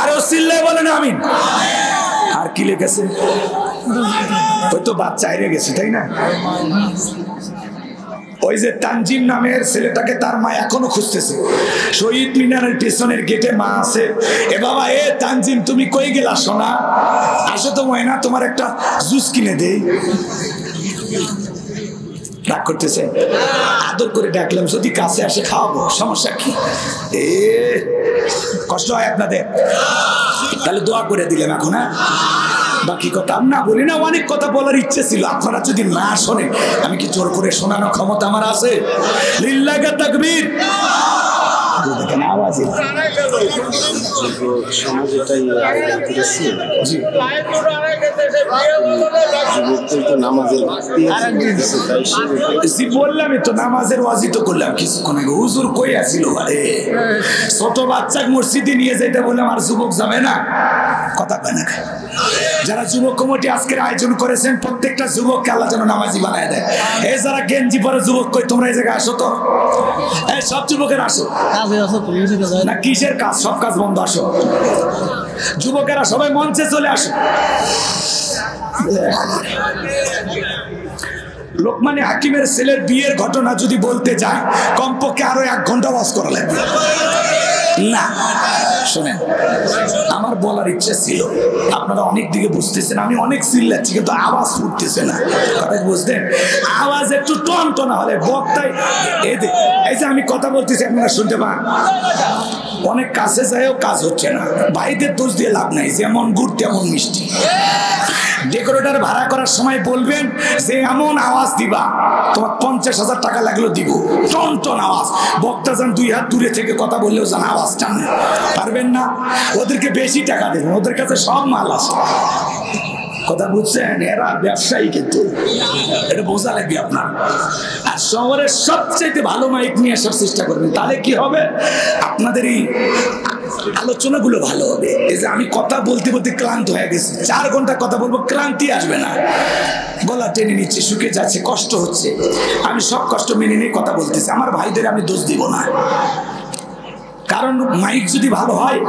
আরো চিল্লায় বলেন আমিন। আর কি লিখেছে? ওই তো বাচ্চা হেরে গেছে, তাই না? ওই যে তানজিম নামের ছেলেটাকে তার মা এখনো খুঁজতেছে। শহীদ মিনারের পেছনের গেটে মা আছে। এ বাবা, এ তানজিম তুমি কই গেলা সোনা? আসো তো ময়না, তোমার একটা জুস কিনে দেই। রাগ করতেছে? আদর করে ডাকলাম, যদি কাছে আসে খাওয়াবো, সমস্যা কি? কষ্ট হয় আপনাদের? তাহলে দোয়া করে দিলাম এখন। হ্যাঁ, বাকি কথা না বলি না, অনেক কথা বলার ইচ্ছে ছিল, আপনারা যদি না শোনেন আমি কি জোর করে শোনানোর ক্ষমতা আমার আছে? লিল্লাহি তাকবীর। দেখেন আওয়াজ বললাম তো, নামাজের ওয়াজি তো করলাম কিছুক্ষণ আগে। হুজুর কই আসিল? আরে ছোট বাচ্চা মসজিদে নিয়ে যেতে বললাম, আর যুবক যাবে না, কথা কয় না। যারা যুবক কমিটি আজকের আয়োজন করেছেন প্রত্যেকটা যুবককে আল্লাহ যেন নামাজি বানায় দেয়। এই যারা গেঞ্জি পরে যুবক কই তোমরা এই জায়গায় আসো তো, এই সব যুবকের আসো না, কিসের কাজ? সব কাজ বন্ধ, আসো যুবকেরা সবাই মঞ্চে চলে আসো। লোকমানে হাকিমের ছেলের বিয়ের ঘটনা যদি বলতে যায় কমপক্ষে আরো 1 ঘন্টা ওয়াজ করা লাগবে। না শোনেন, আমার বলার ইচ্ছে ছিল, আপনারা অনেক দিকে বুঝতেছেন, আমি অনেক চিল্লাচ্ছি কিন্তু আওয়াজ ফুটতেছে না, বুঝতেন? আওয়াজ একটু টনটনা হলে বক্তায় এই যে আমি কথা বলতেছি আপনারা শুনতে পান, অনেক কাছে যায়ও কাজ হচ্ছে না। ভাইদের দোষ দিয়ে লাভ নাই, যেমন গুড় তেমন মিষ্টি। ডেকোরেটর ভাড়া করার সময় বলবেন যে এমন আওয়াজ দিবা, তোমার 50,000 টাকা লাগলেও দিব, টনটন আওয়াজ। বক্তা যান 2 হাত দূরে থেকে কথা বললেও যান আওয়াজ টানে, পারবেন না? ওদেরকে বেশি টাকা দেবেন, ওদের কাছে সব মাল আছে, কথা বুঝছেন? এরা ব্যবসায়ী, কিন্তু এটা বোঝা লাগবে আপনার। আর শহরের সবচেয়ে ভালো মাইক নিয়ে আসার চেষ্টা করবেন, তাহলে কি হবে? আপনাদের এই আলোচনাগুলো ভালো হবে। এই যে আমি কথা বলতে বলতে ক্লান্ত হয়ে গেছি, 4 ঘন্টা কথা বলবো, ক্লান্তি আসবে না, গলা টেনে নিচ্ছে, শুকিয়ে যাচ্ছে, কষ্ট হচ্ছে, আমি সব কষ্ট মেনে নিয়ে কথা বলতেছি। আমার ভাইদের আমি দোষ দিব না, কারণ মাইক যদি ভালো হয়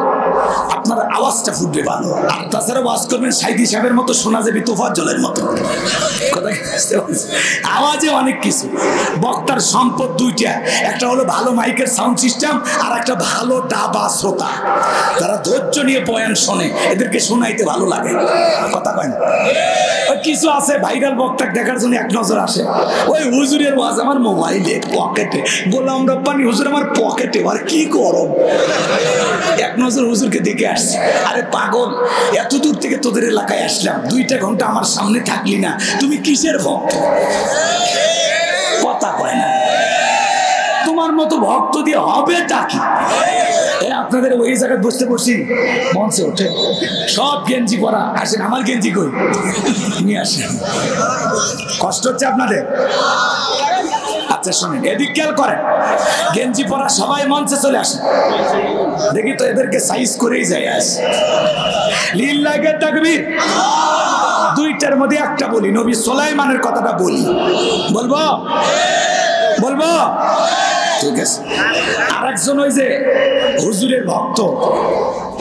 আপনার আওয়াজটা ফুটবে ভালো। আর তাছাড়া ওয়াজ করবেন সাইদি সাহেবের মতো, শোনা যাবে তোফাজ্জলের মতো। আওয়াজে অনেক কিছু। বক্তার সম্পদ 2টা, একটা হলো ভালো মাইকের সাউন্ড সিস্টেম, আর একটা ভালো ডাবা শ্রোতা, তারা ধৈর্য নিয়ে বয়ান শোনে, এদেরকে শোনাইতে ভালো লাগে, কথা কয় না? ওই কিছু আছে ভাইরাল বক্তা দেখার জন্য 1 নজর আসে, ওই হুজুরের ওয়াজ আমার মোবাইলে পকেটে, গোলাম রব্বানি হুজুর আমার পকেটে, আর কি গরম, 1 নজর হুজুরকে দেখে আসছে। আরে পাগল, এত দূর থেকে তোদের এলাকায় আসলাম, 2টা ঘন্টা আমার সামনে থাকলি না, তুমি কিসের ভক্ত? কথা কয় না। তোমার মতো ভক্ত দিয়ে হবে কি? আপনাদের ওই জায়গায় বসতে বসি মঞ্চে ওঠে সব গেঞ্জি পরা, আসেন আমার গেঞ্জি কই নিয়ে আসেন, কষ্ট হচ্ছে আপনাদের? আচ্ছা শোনেন, এদিক খেয়াল করেন, গেঞ্জি পরা সবাই মঞ্চে চলে আসে, দেখি তো এদেরকে সাইজ করেই যায়। লিল্লাহি তাকবীর। 2টার মধ্যে একটা বলি, নবী সুলাইমানের কথাটা বলি, বলবো? ঠিক আছে। আরেকজন ওই যে হুজুরের ভক্ত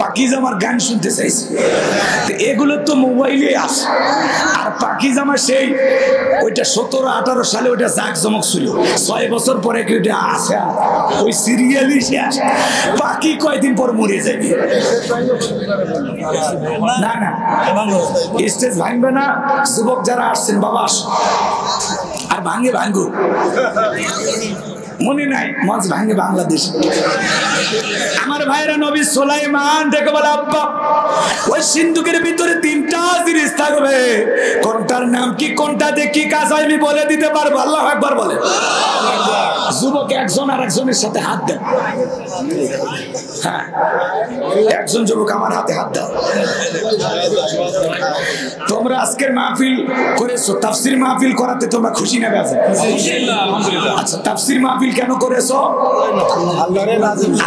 পাকিজামার গান শুনতে চাইছে, এগুলো তো মোবাইলে আসে, আর পাকিজামা সেই ওইটা 17-18 সালে ওইটা জাঁকজমক ছিল, 6 বছর পরে কি ওইটা আসে? ওই সিরিয়ালই শেষ, পাখি কয়দিন পর মরে যাবে। না না, স্টেজ ভাঙবে না। যুবক যারা আসছেন বাবা আসো, আর ভাঙ্গু মনে নাই, মঞ্চ ভাঙে বাংলাদেশ। আমার ভাইরা নবী সুলাইমান দেখে বলে, আব্বা ওই সিন্ধুকের ভিতরে 3টা জিনিস থাকবে, কোনটার নাম কি, কোনটা দিয়ে কি কাজ হয় আমি বলে দিতে পারবো। আল্লাহু আকবার বলে। যুবক একজন আর একজনের সাথে হাত দেন। হ্যাঁ, একজন যুবক আমার হাতে হাত দাও। তোমরা আজকের মাহফিল করেছো, তাফসীর মাহফিল করাতে তোমরা খুশি না বেজার? আচ্ছা, তাফসীর মাহফিল কেন করেছো?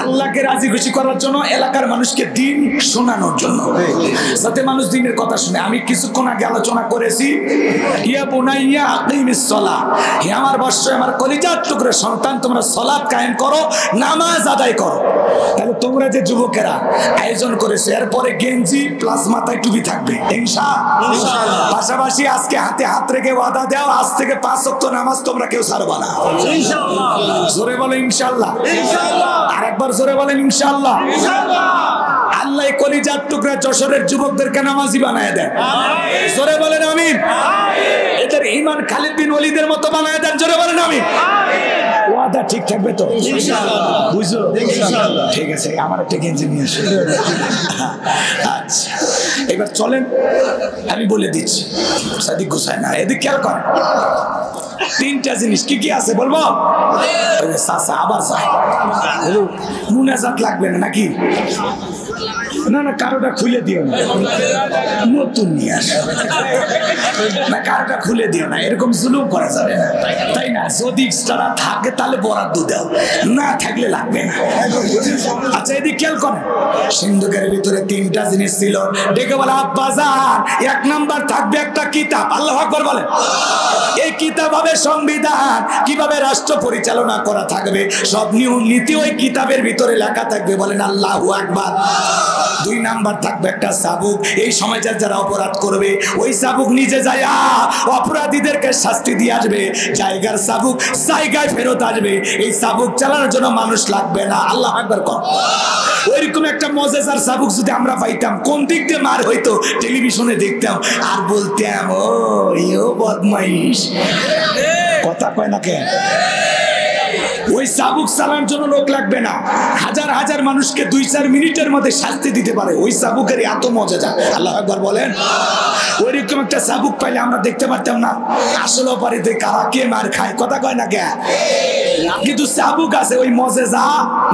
আল্লাহকে রাজি খুশি করার জন্য, এলাকার মানুষকে দিন শোনানোর জন্য, যাতে মানুষ দিনের কথা শুনে। আমি কিছুক্ষণ আগে আলোচনা করেছি, ইয়া বুনাইয়া আকিমিস সালাহ, হে আমার বৎস, আমার কলিজার টুকরা সন্তান, তোমরা সালাত কায়েম করো, নামাজ আদায় করো। তাহলে তোমরা যে যুবকেরা আয়োজন করেছে, এরপরে গেঞ্জি প্লাস মাথায় টুপি থাকবে ইনশাআল্লাহ। পাশাপাশি আজকে হাতে হাত রেখে ওয়াদা দাও, আজ থেকে 5 ওয়াক্ত নামাজ তোমরা কেউ ছাড়বা না ইনশাআল্লাহ। জোরে বলো ইনশাআল্লাহ। আরেকবার জোরে বলেন ইনশাআল্লাহ। আল্লাহ কলিজার টুকরা যশোরের যুবকদেরকে নামাজি বানায় দেন, জোরে বলেন আমিন। এদের ঈমান খালিদ বিন ওয়ালিদের মতো বানায় দেন, জোরে বলেন আমিন। ওয়াদা ঠিক থাকবে তো ইনশাআল্লাহ? বুঝছো? ইনশাআল্লাহ। ঠিক আছে, আমার একটা গেঞ্জি নিয়ে আসো। আচ্ছা, এবার চলেন, আমি বলে দিচ্ছি। সাদিক গোসাই না, এদিক খেয়াল করেন। 3টা জিনিস কি কি আছে বলবো? আবার চাই মুনাজাত লাগবে না নাকি? না না, কারোটা খুলে দিও না, নতুন নিয়ে আস না, কারোটা খুলে দিও না, এরকম জুলুম করা যাবে না, তাই না? যদি তারা থাকে তাহলে বরাদ্দ দাও, না থাকলে লাগবে না। আচ্ছা এদিক খেয়াল করেন, সিন্ধুকের ভিতরে 3টা জিনিস ছিল, ডেকে বলে আব্বাজান 1 নাম্বার থাকবে একটা কিতাব। আল্লাহু আকবার বলেন। এই কিতাব হবে সংবিধান, কিভাবে রাষ্ট্র পরিচালনা করা থাকবে, সব নিয়ম নীতি ওই কিতাবের ভিতরে লেখা থাকবে। বলেন আল্লাহু আকবার। 2 নাম্বার থাকবে একটা চাবুক, এই সমাজের যারা অপরাধ করবে ওই চাবুক নিজে যায় অপরাধীদেরকে শাস্তি দিয়ে আসবে, জায়গার চাবুক জায়গায় ফেরত আসবে। এই চাবুক চালানোর জন্য মানুষ লাগবে না। আল্লাহু আকবার কর। ওইরকম একটা মজাদার চাবুক যদি আমরা পাইতাম, কোন দিক দিয়ে মার হইতো টেলিভিশনে দেখতাম আর বলতাম ও ইও বদমাইশ, কথা কয় না কেন? ওই চাবুক চালানোর জন্য লোক লাগবে না, হাজার হাজার মানুষকে 2-4 মিনিটের মধ্যে শাস্তি দিতে পারে। ওই চাবুকের এত মজা। আল্লাহু আকবার বলেন। ওইরকম একটা চাবুক পাইলে আমরা দেখতে পারতাম না আসলে বাড়িতে কারা কে মার খায়, কথা কয় না কে? কিন্তু চাবুক আছে, ওই মজা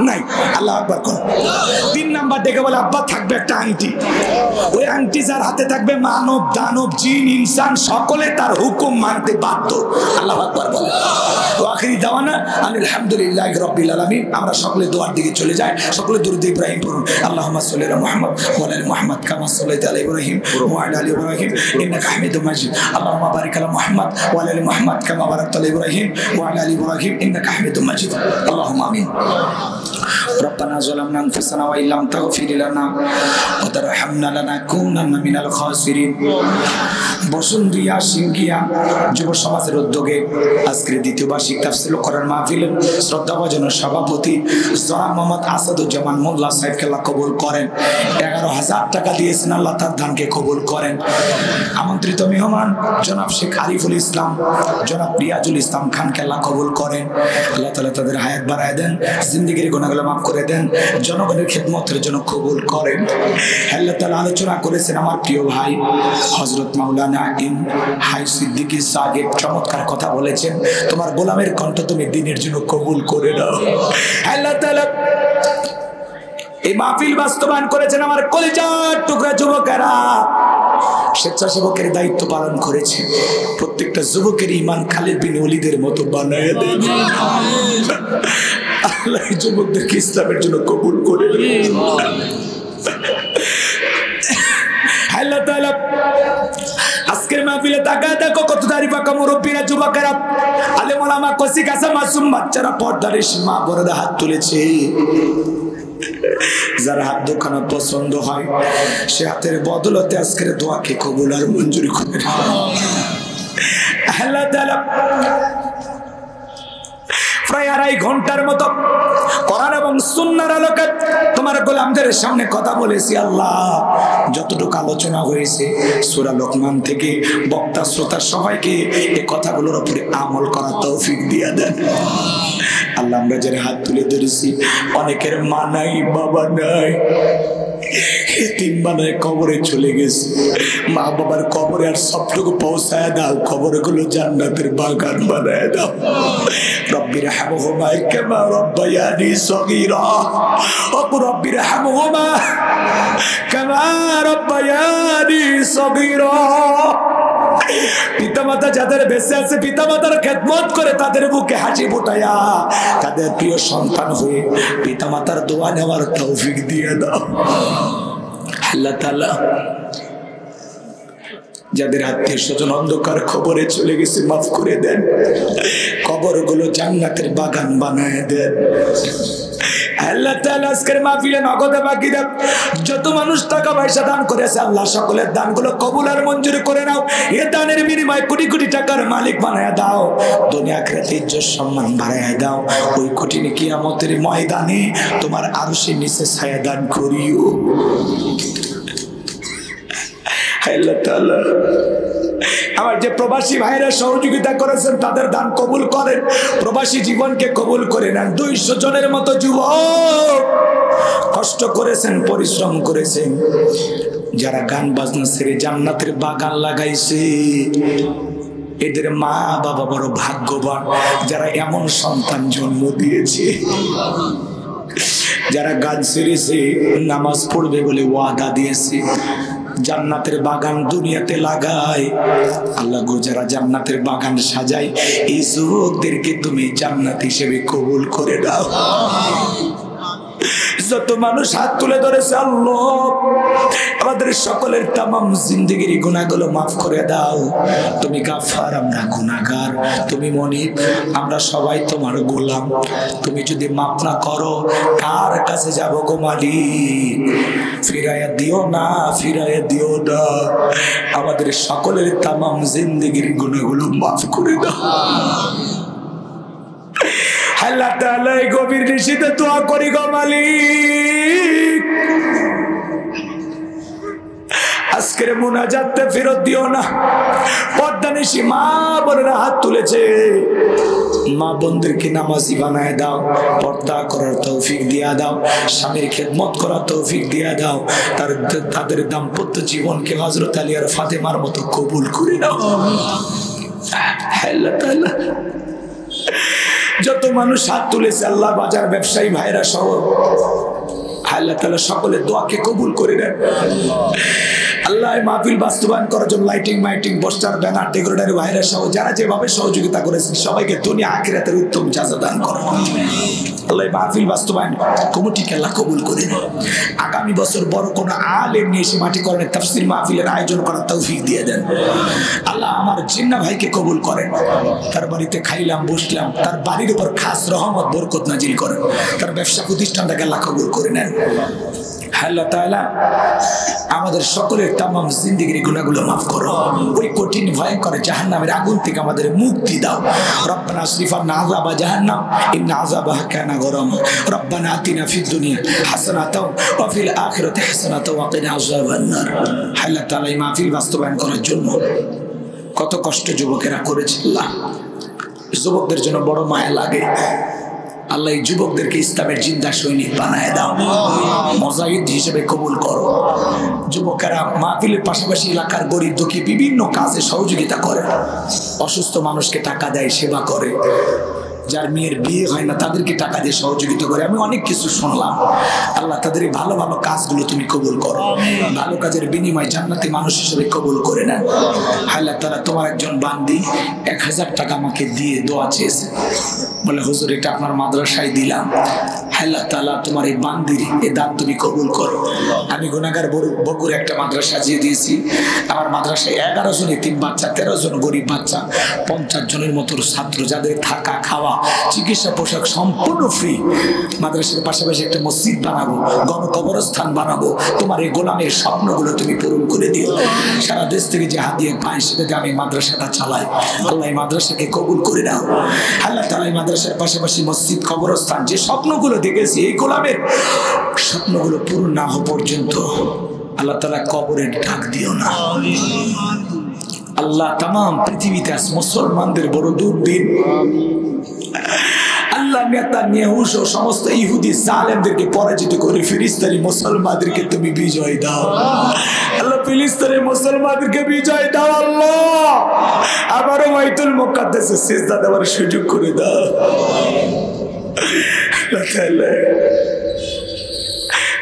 নাই। আল্লাহু আকবার কর। 3 নাম্বার ডেকে বলে আব্বা থাকবে একটা আংটি, ওই আংটি যার হাতে থাকবে মানব দানব জিন ইনসান সকলে তার হুকুম মানতে বাধ্য। আল্লাহু আকবার বলে। আখিরি দাওয়ানা আলহামদুলিল্লাহি রাব্বিল আলামিন। আমরা সকলে দোয়ার দিকে চলে যাই, সকলে দুরূদ ইব্রাহিম পড়ুন। আল্লাহুম্মা সাল্লি আলা মুহাম্মদ ওয়া আলা আলি মুহাম্মদ কামা সাল্লাইতা আলা ইব্রাহিম ওয়া আলা আলি ইব্রাহিম ইন্নাকা হামিদুম মাজিদ। আল্লাহুম্মা বারিক আলা মুহাম্মদ ওয়া আলা আলি মুহাম্মদ কামা বারাকতা আলা ইব্রাহিম ওয়া আলা আলি ইব্রাহিম ইন্নাকা হামিদুম মাজিদ। আল্লাহুম্মা আমিন। ربنا ظلمنا انفسنا وان لم تغفر لنا وترحمنا لنكونن من الخاسرين। বসুন্ধিয়া সিংহিয়া যুব সমাজের উদ্যোগে আজকের 2য় বার্ষিক তাফসীর কোরআন মাহফিলের শ্রদ্ধাভাজন সভাপতি জনাব মোহাম্মদ আসাদুজ্জামান মোল্লা সাহেবকে আল্লাহ কবুল করেন। 11,000 টাকা দিয়েছেন, আল্লাহ তার দানকে কবুল করেন। আমন্ত্রিত মেহমান জনাব শেখ আরিফুল ইসলাম, জনাব রিয়াজুল ইসলাম খানকে আল্লাহ কবুল করেন। আল্লাহ তাআলা তাদের হায়াত বাড়ায় দেন, জিন্দেগির গুনাহগুলো মাফ করে দেন, জনগণের খেদমতের জন্য কবুল করেন। আল্লাহ তাআলা আলোচনা করেছেন আমার প্রিয় ভাই হযরত মাওলানা হাই সিদ্দিকী সাহেব, চমৎকার কথা বলেছেন। তোমার গোলামের কণ্ঠ তুমি দিনের জন্য কবুল করে নাও। আল্লাহ তাআলা এই মাহফিল বাস্তবায়ন করেছেন আমার কলিজার টুকরা যুবকেরা, স্বেচ্ছাসেবকের দায়িত্ব পালন করেছে। প্রত্যেকটা যুবকের ঈমান খালিদ বিন ওলীদের মতো বানায় দেন। আল্লাহ যুবকদেরকে ইসলামের জন্য কবুল করে নেন। আল্লাহ তাআলা আজকের মাহফিলে তাকায় দেখো কত দাড়ি পাকা মুরব্বীরা, যুবকেরা, আলেম ওলামা, কচি কাঁচা মাসুম বাচ্চারা, পর্দার মা বোনেরা হাত তুলেছে। যার হাত দুখানা পছন্দ হয় সে হাতের বদলতে আজকের দোয়াকে কবুল আর মঞ্জুর করে। আল্লাহ তাআলা প্রায় 2.5 ঘন্টার মতো কোরআন এবং সুন্নাহর আলোকে তোমার গোলামদের সামনে কথা বলেছি। আল্লাহ যতটুকু আলোচনা হয়েছে সূরা লোকমান থেকে বক্তা শ্রোতা সবাইকে এই কথাগুলোর উপরে আমল করার তৌফিক দিয়ে দেন। আল্লাহ আমরা যারা হাত তুলে ধরেছি অনেকের মা নাই বাবা নাই, এতিম বানায় কবরে চলে গেছে, মা বাবার কবরে আর সবটুকু পৌঁছায় দাও, কবরগুলো জান্নাতের বাগান বানায় দাও। রব্বিরহামহুমা কামা রাব্বায়ানি সগীরা, ও রব্বিরহামহুমা কামা রাব্বায়ানি সগীরা। পিতামাতা যাদের বেঁচে আছে পিতামাতার খেদমত করে তাদের বুকে হাসি ফোটায়া তাদের প্রিয় সন্তান হয়ে পিতামাতার দোয়া নেওয়ার তৌফিক দিয়ে দাও। আল্লাহ তাআলা যাদের আত্মীয় স্বজন অন্ধকার খবরে চলে গেছে মাফ করে দেন, কবরগুলো জান্নাতের বাগান বানায় দেন। আল্লাহ তাআলা আজকের মাহফিলে নগদে বাকি দেন যত মানুষ টাকা পয়সা দান করেছে আল্লাহ সকলের দানগুলো কবুল আর মঞ্জুর করে নাও। এই দানের বিনিময়ে কোটি কোটি টাকার মালিক বানায় দাও, দুনিয়া আখিরাতে ইজ্জত সম্মান বাড়ায় দাও। ওই কঠিন কিয়ামতের ময়দানে তোমার আরশের নিচে ছায়া দান করিও। আল্লাহ তাআলা আমার যে প্রবাসী ভাইরা সহযোগিতা করেছেন তাদের দান কবুল করেন, প্রবাসী জীবনকে কবুল করে নেন। 200 জনের মতো যুবক কষ্ট করেছেন, পরিশ্রম করেছেন, যারা গান বাজনা ছেড়ে জান্নাতের বাগান লাগাইছে এদের মা বাবা বড় ভাগ্যবান, যারা এমন সন্তান জন্ম দিয়েছে। যারা গান ছেড়েছে নামাজ পড়বে বলে ওয়াদা দিয়েছে, জান্নাতের বাগান দুনিয়াতে লাগায়। আল্লাহ গো, যারা জান্নাতের বাগান সাজায় এই যুবকদেরকে তুমি জান্নাত হিসেবে কবুল করে দাও। যত মানুষ হাত তুলে ধরেছে আল্লাহ আমাদের সকলের তামাম জিন্দেগির গুনাহগুলো মাফ করে দাও। তুমি গাফফার, আমরা গুনাহগার, তুমি মনিব, আমরা সবাই তোমার গোলাম। তুমি যদি মাফ না করো কার কাছে যাব গো মালিক? ফিরাইয়া দিও না, ফিরাইয়া দিও না, আমাদের সকলের তামাম জিন্দেগির গুনাহগুলো মাফ করে দাও। আল্লাহ তাআলা এই গভীর নিশীথে দোয়া করি গো মালিক, আজকের মুনাজাতটা ফেরত দিও না। পর্দানিশী মা বোনেরা হাত তুলেছে, মা বোনদেরকে নামাজি বানায় দাও, পর্দা করার তৌফিক দিয়া দাও, স্বামীর খেদমত করার তৌফিক দিয়া দাও, তাদের দাম্পত্য জীবনকে হযরত আলী আর ফাতেমার মতো কবুল করে নাও। আল্লাহ তাআলা যত মানুষ হাত তুলেছে আল্লাহ, বাজার ব্যবসায়ী ভাইরা সহ, আল্লাহ তাআলা সকলের দোয়াকে কবুল করে নেন। আল্লাহ মাহফিল বাস্তবায়ন করার জন্য লাইটিং মাইটিং পোস্টার ব্যানার ডেকোরেটর ভাইরা সহ যারা যেভাবে সহযোগিতা করেছেন সবাইকে দুনিয়া আখিরাতের উত্তম জাযা দান করুন। আল্লাহ মাহফিল বাস্তবায়ন কমিটিকে আল্লাহ কবুল করে নেন। আগামী বছর বড় কোনো আলেম নিয়ে এসে মাটি করণের তাফসীর মাহফিলের আয়োজন করার তৌফিক দিয়ে দেন। আল্লাহ আমার জিন্না ভাইকে কবুল করেন, তার বাড়িতে খাইলাম বসলাম, তার বাড়ির উপর খাস রহমত বরকত নাজিল করেন, তার ব্যবসা প্রতিষ্ঠানটাকে আল্লাহ কবুল করে নেন। আল্লাহ তাআলা আমাদের সকলের তামাম জিন্দেগির গুনাহগুলো মাফ করো, ওই কঠিন ভয়ঙ্কর জাহান্নামের আগুন থেকে আমাদের মুক্তি দাও। রব্বানা আসরিফ আন্না আযাবা জাহান্নাম ইন্না আযাবাহা কানা গরাম। রব্বানা আতিনা ফিদ দুনিয়া হাসানাতাও ওয়া ফিল আখিরাতি হাসানাতাও ওয়া কিনা আযাবান নার। আল্লাহ তাআলা এই মাহফিল বাস্তবায়ন করার জন্য কত কষ্ট যুবকেরা করেছে। আল্লাহ যুবকদের জন্য বড় মায়া লাগে। আল্লাহ এই যুবকদেরকে ইসলামের জিন্দা সৈনিক বানায় দাও, মুজাহিদ হিসেবে কবুল করো। যুবকেরা মাহফিলের পাশাপাশি এলাকার গরিব দুঃখী বিভিন্ন কাজে সহযোগিতা করে, অসুস্থ মানুষকে টাকা দেয়, সেবা করে, যার মেয়ের বিয়ে হয় না তাদেরকে টাকা দিয়ে সহযোগিতা করে। আমি অনেক কিছু শুনলাম। আল্লাহ তাদের এই ভালো ভালো কাজগুলো তুমি কবুল করো, ভালো কাজের বিনিময় জান্নাতি মানুষ হিসেবে কবুল করে নেন। আল্লাহ তাআলা তোমার একজন বান্দি 1000 টাকা আমাকে দিয়ে দোয়া চেয়েছে, বলে হুজুর এটা আপনার মাদ্রাসায় দিলাম। আল্লাহ তাআলা তোমার এই বান্দির এই দান তুমি কবুল করো। আমি গুনাহগার বগুড়া একটা মাদ্রাসা দিয়ে দিয়েছি, আমার মাদ্রাসায় 11 জন এতিম বাচ্চা, 13 জন গরিব বাচ্চা, 50 জনের মতো ছাত্র, যাদের থাকা খাওয়া চিকিৎসা পোশাক সম্পূর্ণ ফ্রি। মাদ্রাসার পাশাপাশি একটা মসজিদ বানাবো, গণকবরস্থান বানাবো। তোমার এই গোলামের স্বপ্নগুলো তুমি পূরণ করে দিও। সারা দেশ থেকে যে হাদিয়া পায় সেটাতে আমি মাদ্রাসাটা চালাই। আল্লাহ এই মাদ্রাসাকে কবুল করে নাও। আল্লাহ তাআলা এই মাদ্রাসার পাশাপাশি মসজিদ কবরস্থান যে স্বপ্নগুলো দেখেছি, এই গোলামের স্বপ্নগুলো পূরণ না হওয়া পর্যন্ত আল্লাহ তাআলা কবরের ডাক দিও না। আল্লাহ তামাম পৃথিবীতে মুসলমানদের বড় দুর্দিন। আল্লাহ নেতানিয়াহু সহ সমস্ত ইহুদি জালেমদেরকে পরাজিত করে ফিলিস্তিনি মুসলমানদেরকে তুমি বিজয় দাও। আল্লাহ ফিলিস্তিনের মুসলমানদেরকে বিজয় দাও। আল্লাহ আবারও বাইতুল মুকাদ্দাসে সিজদা দেওয়ার সুযোগ করে দাও।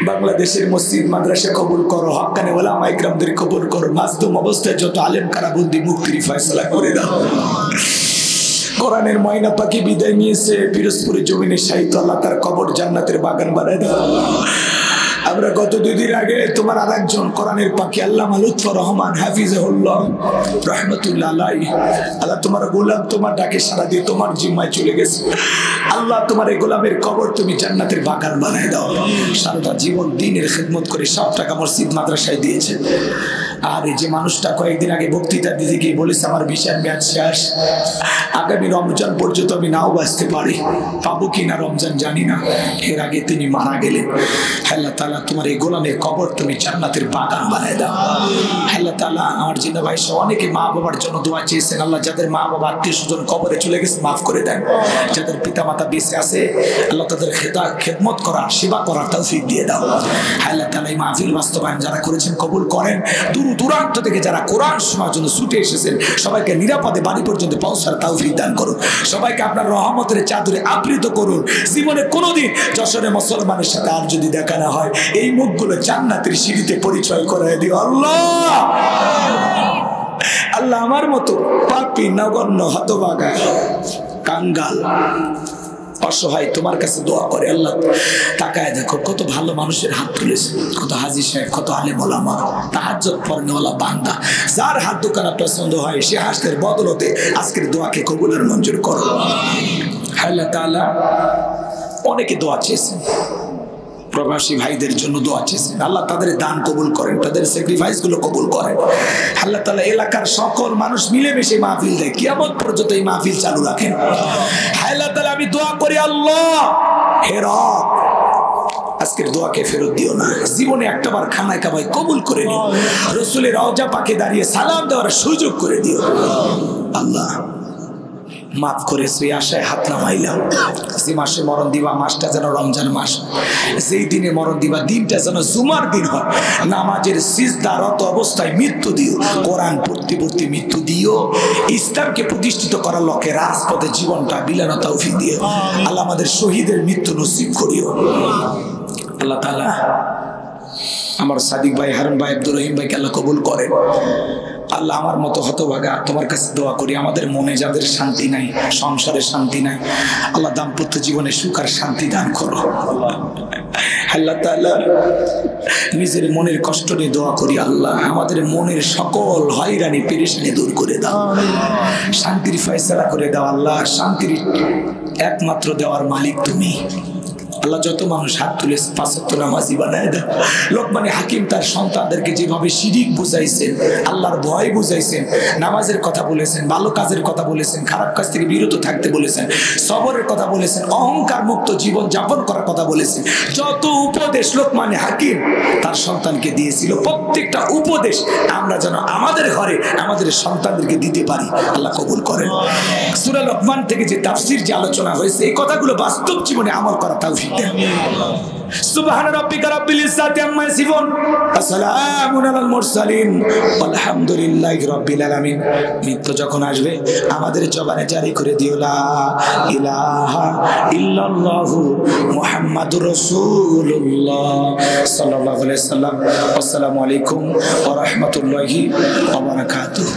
বাংলাদেশের মসজিদ মাদ্রাসা কবুল করো, হক্কানি ওলামা ইকরামদের কবুল করো, মাসদুম অবস্থায় যত আলেম কারাবন্দি মুক্তির ফয়সালা করে দাও। কোরআনের ময়না পাখি বিদায় নিয়েছে পিরোজপুরের জমিনে সাহিত্য, আল্লাহ তার কবর জান্নাতের বাগান বানায় দাও। আমরা গত 2 দিন আগে তোমার আরেকজন কোরআনের পাখি আল্লামা লুৎফর রহমান হাফিজাহুল্লাহ রাহমাতুল্লাহ আলাইহি, আল্লাহ তোমার গোলাম তোমার ডাকে সাড়া দিয়ে তোমার জিম্মায় চলে গেছে। আল্লাহ তোমার এই গোলামের কবর তুমি জান্নাতের বাগান বানায় দাও। সারাটা জীবন দ্বীনের খিদমত করে সব টাকা মসজিদ মাদ্রাসায় দিয়েছে। আর এই যে মানুষটা কয়েকদিন আগে বক্তৃতা দিতে গিয়ে বলেছে আমার ভিসার মেয়াদ শেষ, আগামী রমজান পর্যন্ত আমি নাও বাঁচতে পারি, পাবো কিনা রমজান জানি না। এর আগে তিনি মারা গেলেন। আল্লাহ তাআলা তোমার এই গোলামের কবর তুমি জান্নাতের বাগান বানায় দাও। আল্লাহ তাআলা আমার জিন্না ভাই সহ অনেকে মা বাবার জন্য দোয়া চেয়েছেন, আল্লাহ যাদের মা বাবা আত্মীয় স্বজন কবরে চলে গেছে মাফ করে দেন, যাদের পিতা মাতা বেঁচে আছে আল্লাহ তাদের খেদমত করার সেবা করার তৌফিক দিয়ে দাও। আল্লাহ তাআলা এই মাহফিল বাস্তবায়ন যারা করেছেন কবুল করেন, দূর দূরান্ত থেকে যারা কোরআন শোনার জন্য ছুটে এসেছেন সবাইকে নিরাপদে বাড়ি পর্যন্ত পৌঁছার তৌফিক দান করুন, সবাইকে আপনার রহমতের চাদরে আবৃত করুন। জীবনে কোনোদিন যশোরে মুসলমানের সাথে আর যদি দেখা না হয় এই মুখগুলো জান্নাতের সিঁড়িতে পরিচয় করায় দিও আল্লাহ। আল্লাহ আমার মতো পাপী নগণ্য হতভাগা কাঙ্গাল অসহায় তোমার কাছে দোয়া করে, আল্লাহ তাকায় দেখো কত ভালো মানুষের হাত তুলেছে, কত হাজী সাহেব, কত আলেম ওলামা, তাহাজ্জুদ পড়নেওয়ালা বান্দা, যার হাত দোকানা পছন্দ হয় সে হাতের বদলতে আজকের দোয়াকে কবুলের মঞ্জুর করো। আল্লাহ তাআলা অনেকে দোয়া চেয়েছেন, প্রবাসী ভাইদের জন্য দোয়া চেয়েছেন, আল্লাহ তাদের দান কবুল করেন, তাদের স্যাক্রিফাইস গুলো কবুল করেন। আল্লাহ তাআলা এলাকার সকল মানুষ মিলেমিশে মাহফিল দেয়, কিয়ামত পর্যন্ত এই মাহফিল চালু রাখেন। আল্লাহ তাআলা আমি দোয়া করি আল্লাহ হে রব আজকের দোয়াকে ফেরত দিও না, জীবনে একটাবার খানায় কাবায় কবুল করে নিও, রাসূলের রওজা পাকে দাঁড়িয়ে সালাম দেওয়ার সুযোগ করে দিও আল্লাহ। মাফ করে সেই আশায় হাত নামাইলাম, যে মাসে মরণ দিবা মাসটা যেন রমজান মাস, যেই দিনে মরণ দিবা দিনটা যেন জুমার দিন হয়, নামাজের সিজদারত অবস্থায় মৃত্যু দিও, কোরআন পড়তে পড়তে মৃত্যু দিও, ইসলামকে প্রতিষ্ঠিত করার লক্ষ্যে রাজপথে জীবনটা বিলানো তৌফিক দিও আল্লাহ, আমাদের শহীদের মৃত্যু নসিব করিও আল্লাহ তাআলা। আমার সাদিক ভাই, হারুন ভাই, আব্দুর রহিম ভাইকে আল্লাহ কবুল করেন। আল্লাহ আমার মতো হতভাগা তোমার কাছে দোয়া করি, আমাদের মনে যাদের শান্তি নাই, সংসারে শান্তি নাই, আল্লাহ দাম্পত্য জীবনে সুখ আর শান্তি দান করো আল্লাহ তাআলা। নিজের মনের কষ্ট নিয়ে দোয়া করি আল্লাহ, আমাদের মনের সকল হয়রানি পেরেশানি দূর করে দাও, শান্তির ফয়সালা করে দাও আল্লাহ। শান্তির একমাত্র দেওয়ার মালিক তুমি আল্লাহ। যত মানুষ হাত তুলেছে পাঁচ ওয়াক্ত নামাজি বানায় দাও। লোকমানে হাকিম তার সন্তানদেরকে যেভাবে শিরিক বুঝাইছেন, আল্লাহর ভয় বুঝাইছেন, নামাজের কথা বলেছেন, ভালো কাজের কথা বলেছেন, খারাপ কাজ থেকে বিরত থাকতে বলেছেন, সবরের কথা বলেছেন, অহংকার মুক্ত জীবন যাপন করার কথা বলেছেন, যত উপদেশ লোকমানে হাকিম তার সন্তানকে দিয়েছিল প্রত্যেকটা উপদেশ আমরা যেন আমাদের ঘরে আমাদের সন্তানদেরকে দিতে পারি, আল্লাহ কবুল করেন। সূরা লোকমান থেকে যে তাফসীর যে আলোচনা হয়েছে এই কথাগুলো বাস্তব জীবনে আমল করা তৌফিক দেন। সুবহান রাব্বিকা রাব্বিল ইজ্জাতি আম্মা ইয়াসিফুন ওয়া সালামুন আলাল মুরসালিন আলহামদুলিল্লাহি রাব্বিল আলামিন। মৃত্যু যখন আসবে আমাদের জবানে জারি করে দিও লা ইলাহা ইল্লাল্লাহু মুহাম্মাদুর রাসূলুল্লাহ সাল্লাল্লাহু আলাইহি সাল্লাম। আসসালামু আলাইকুম ওয়া রাহমাতুল্লাহি ওয়া বারাকাতুহু।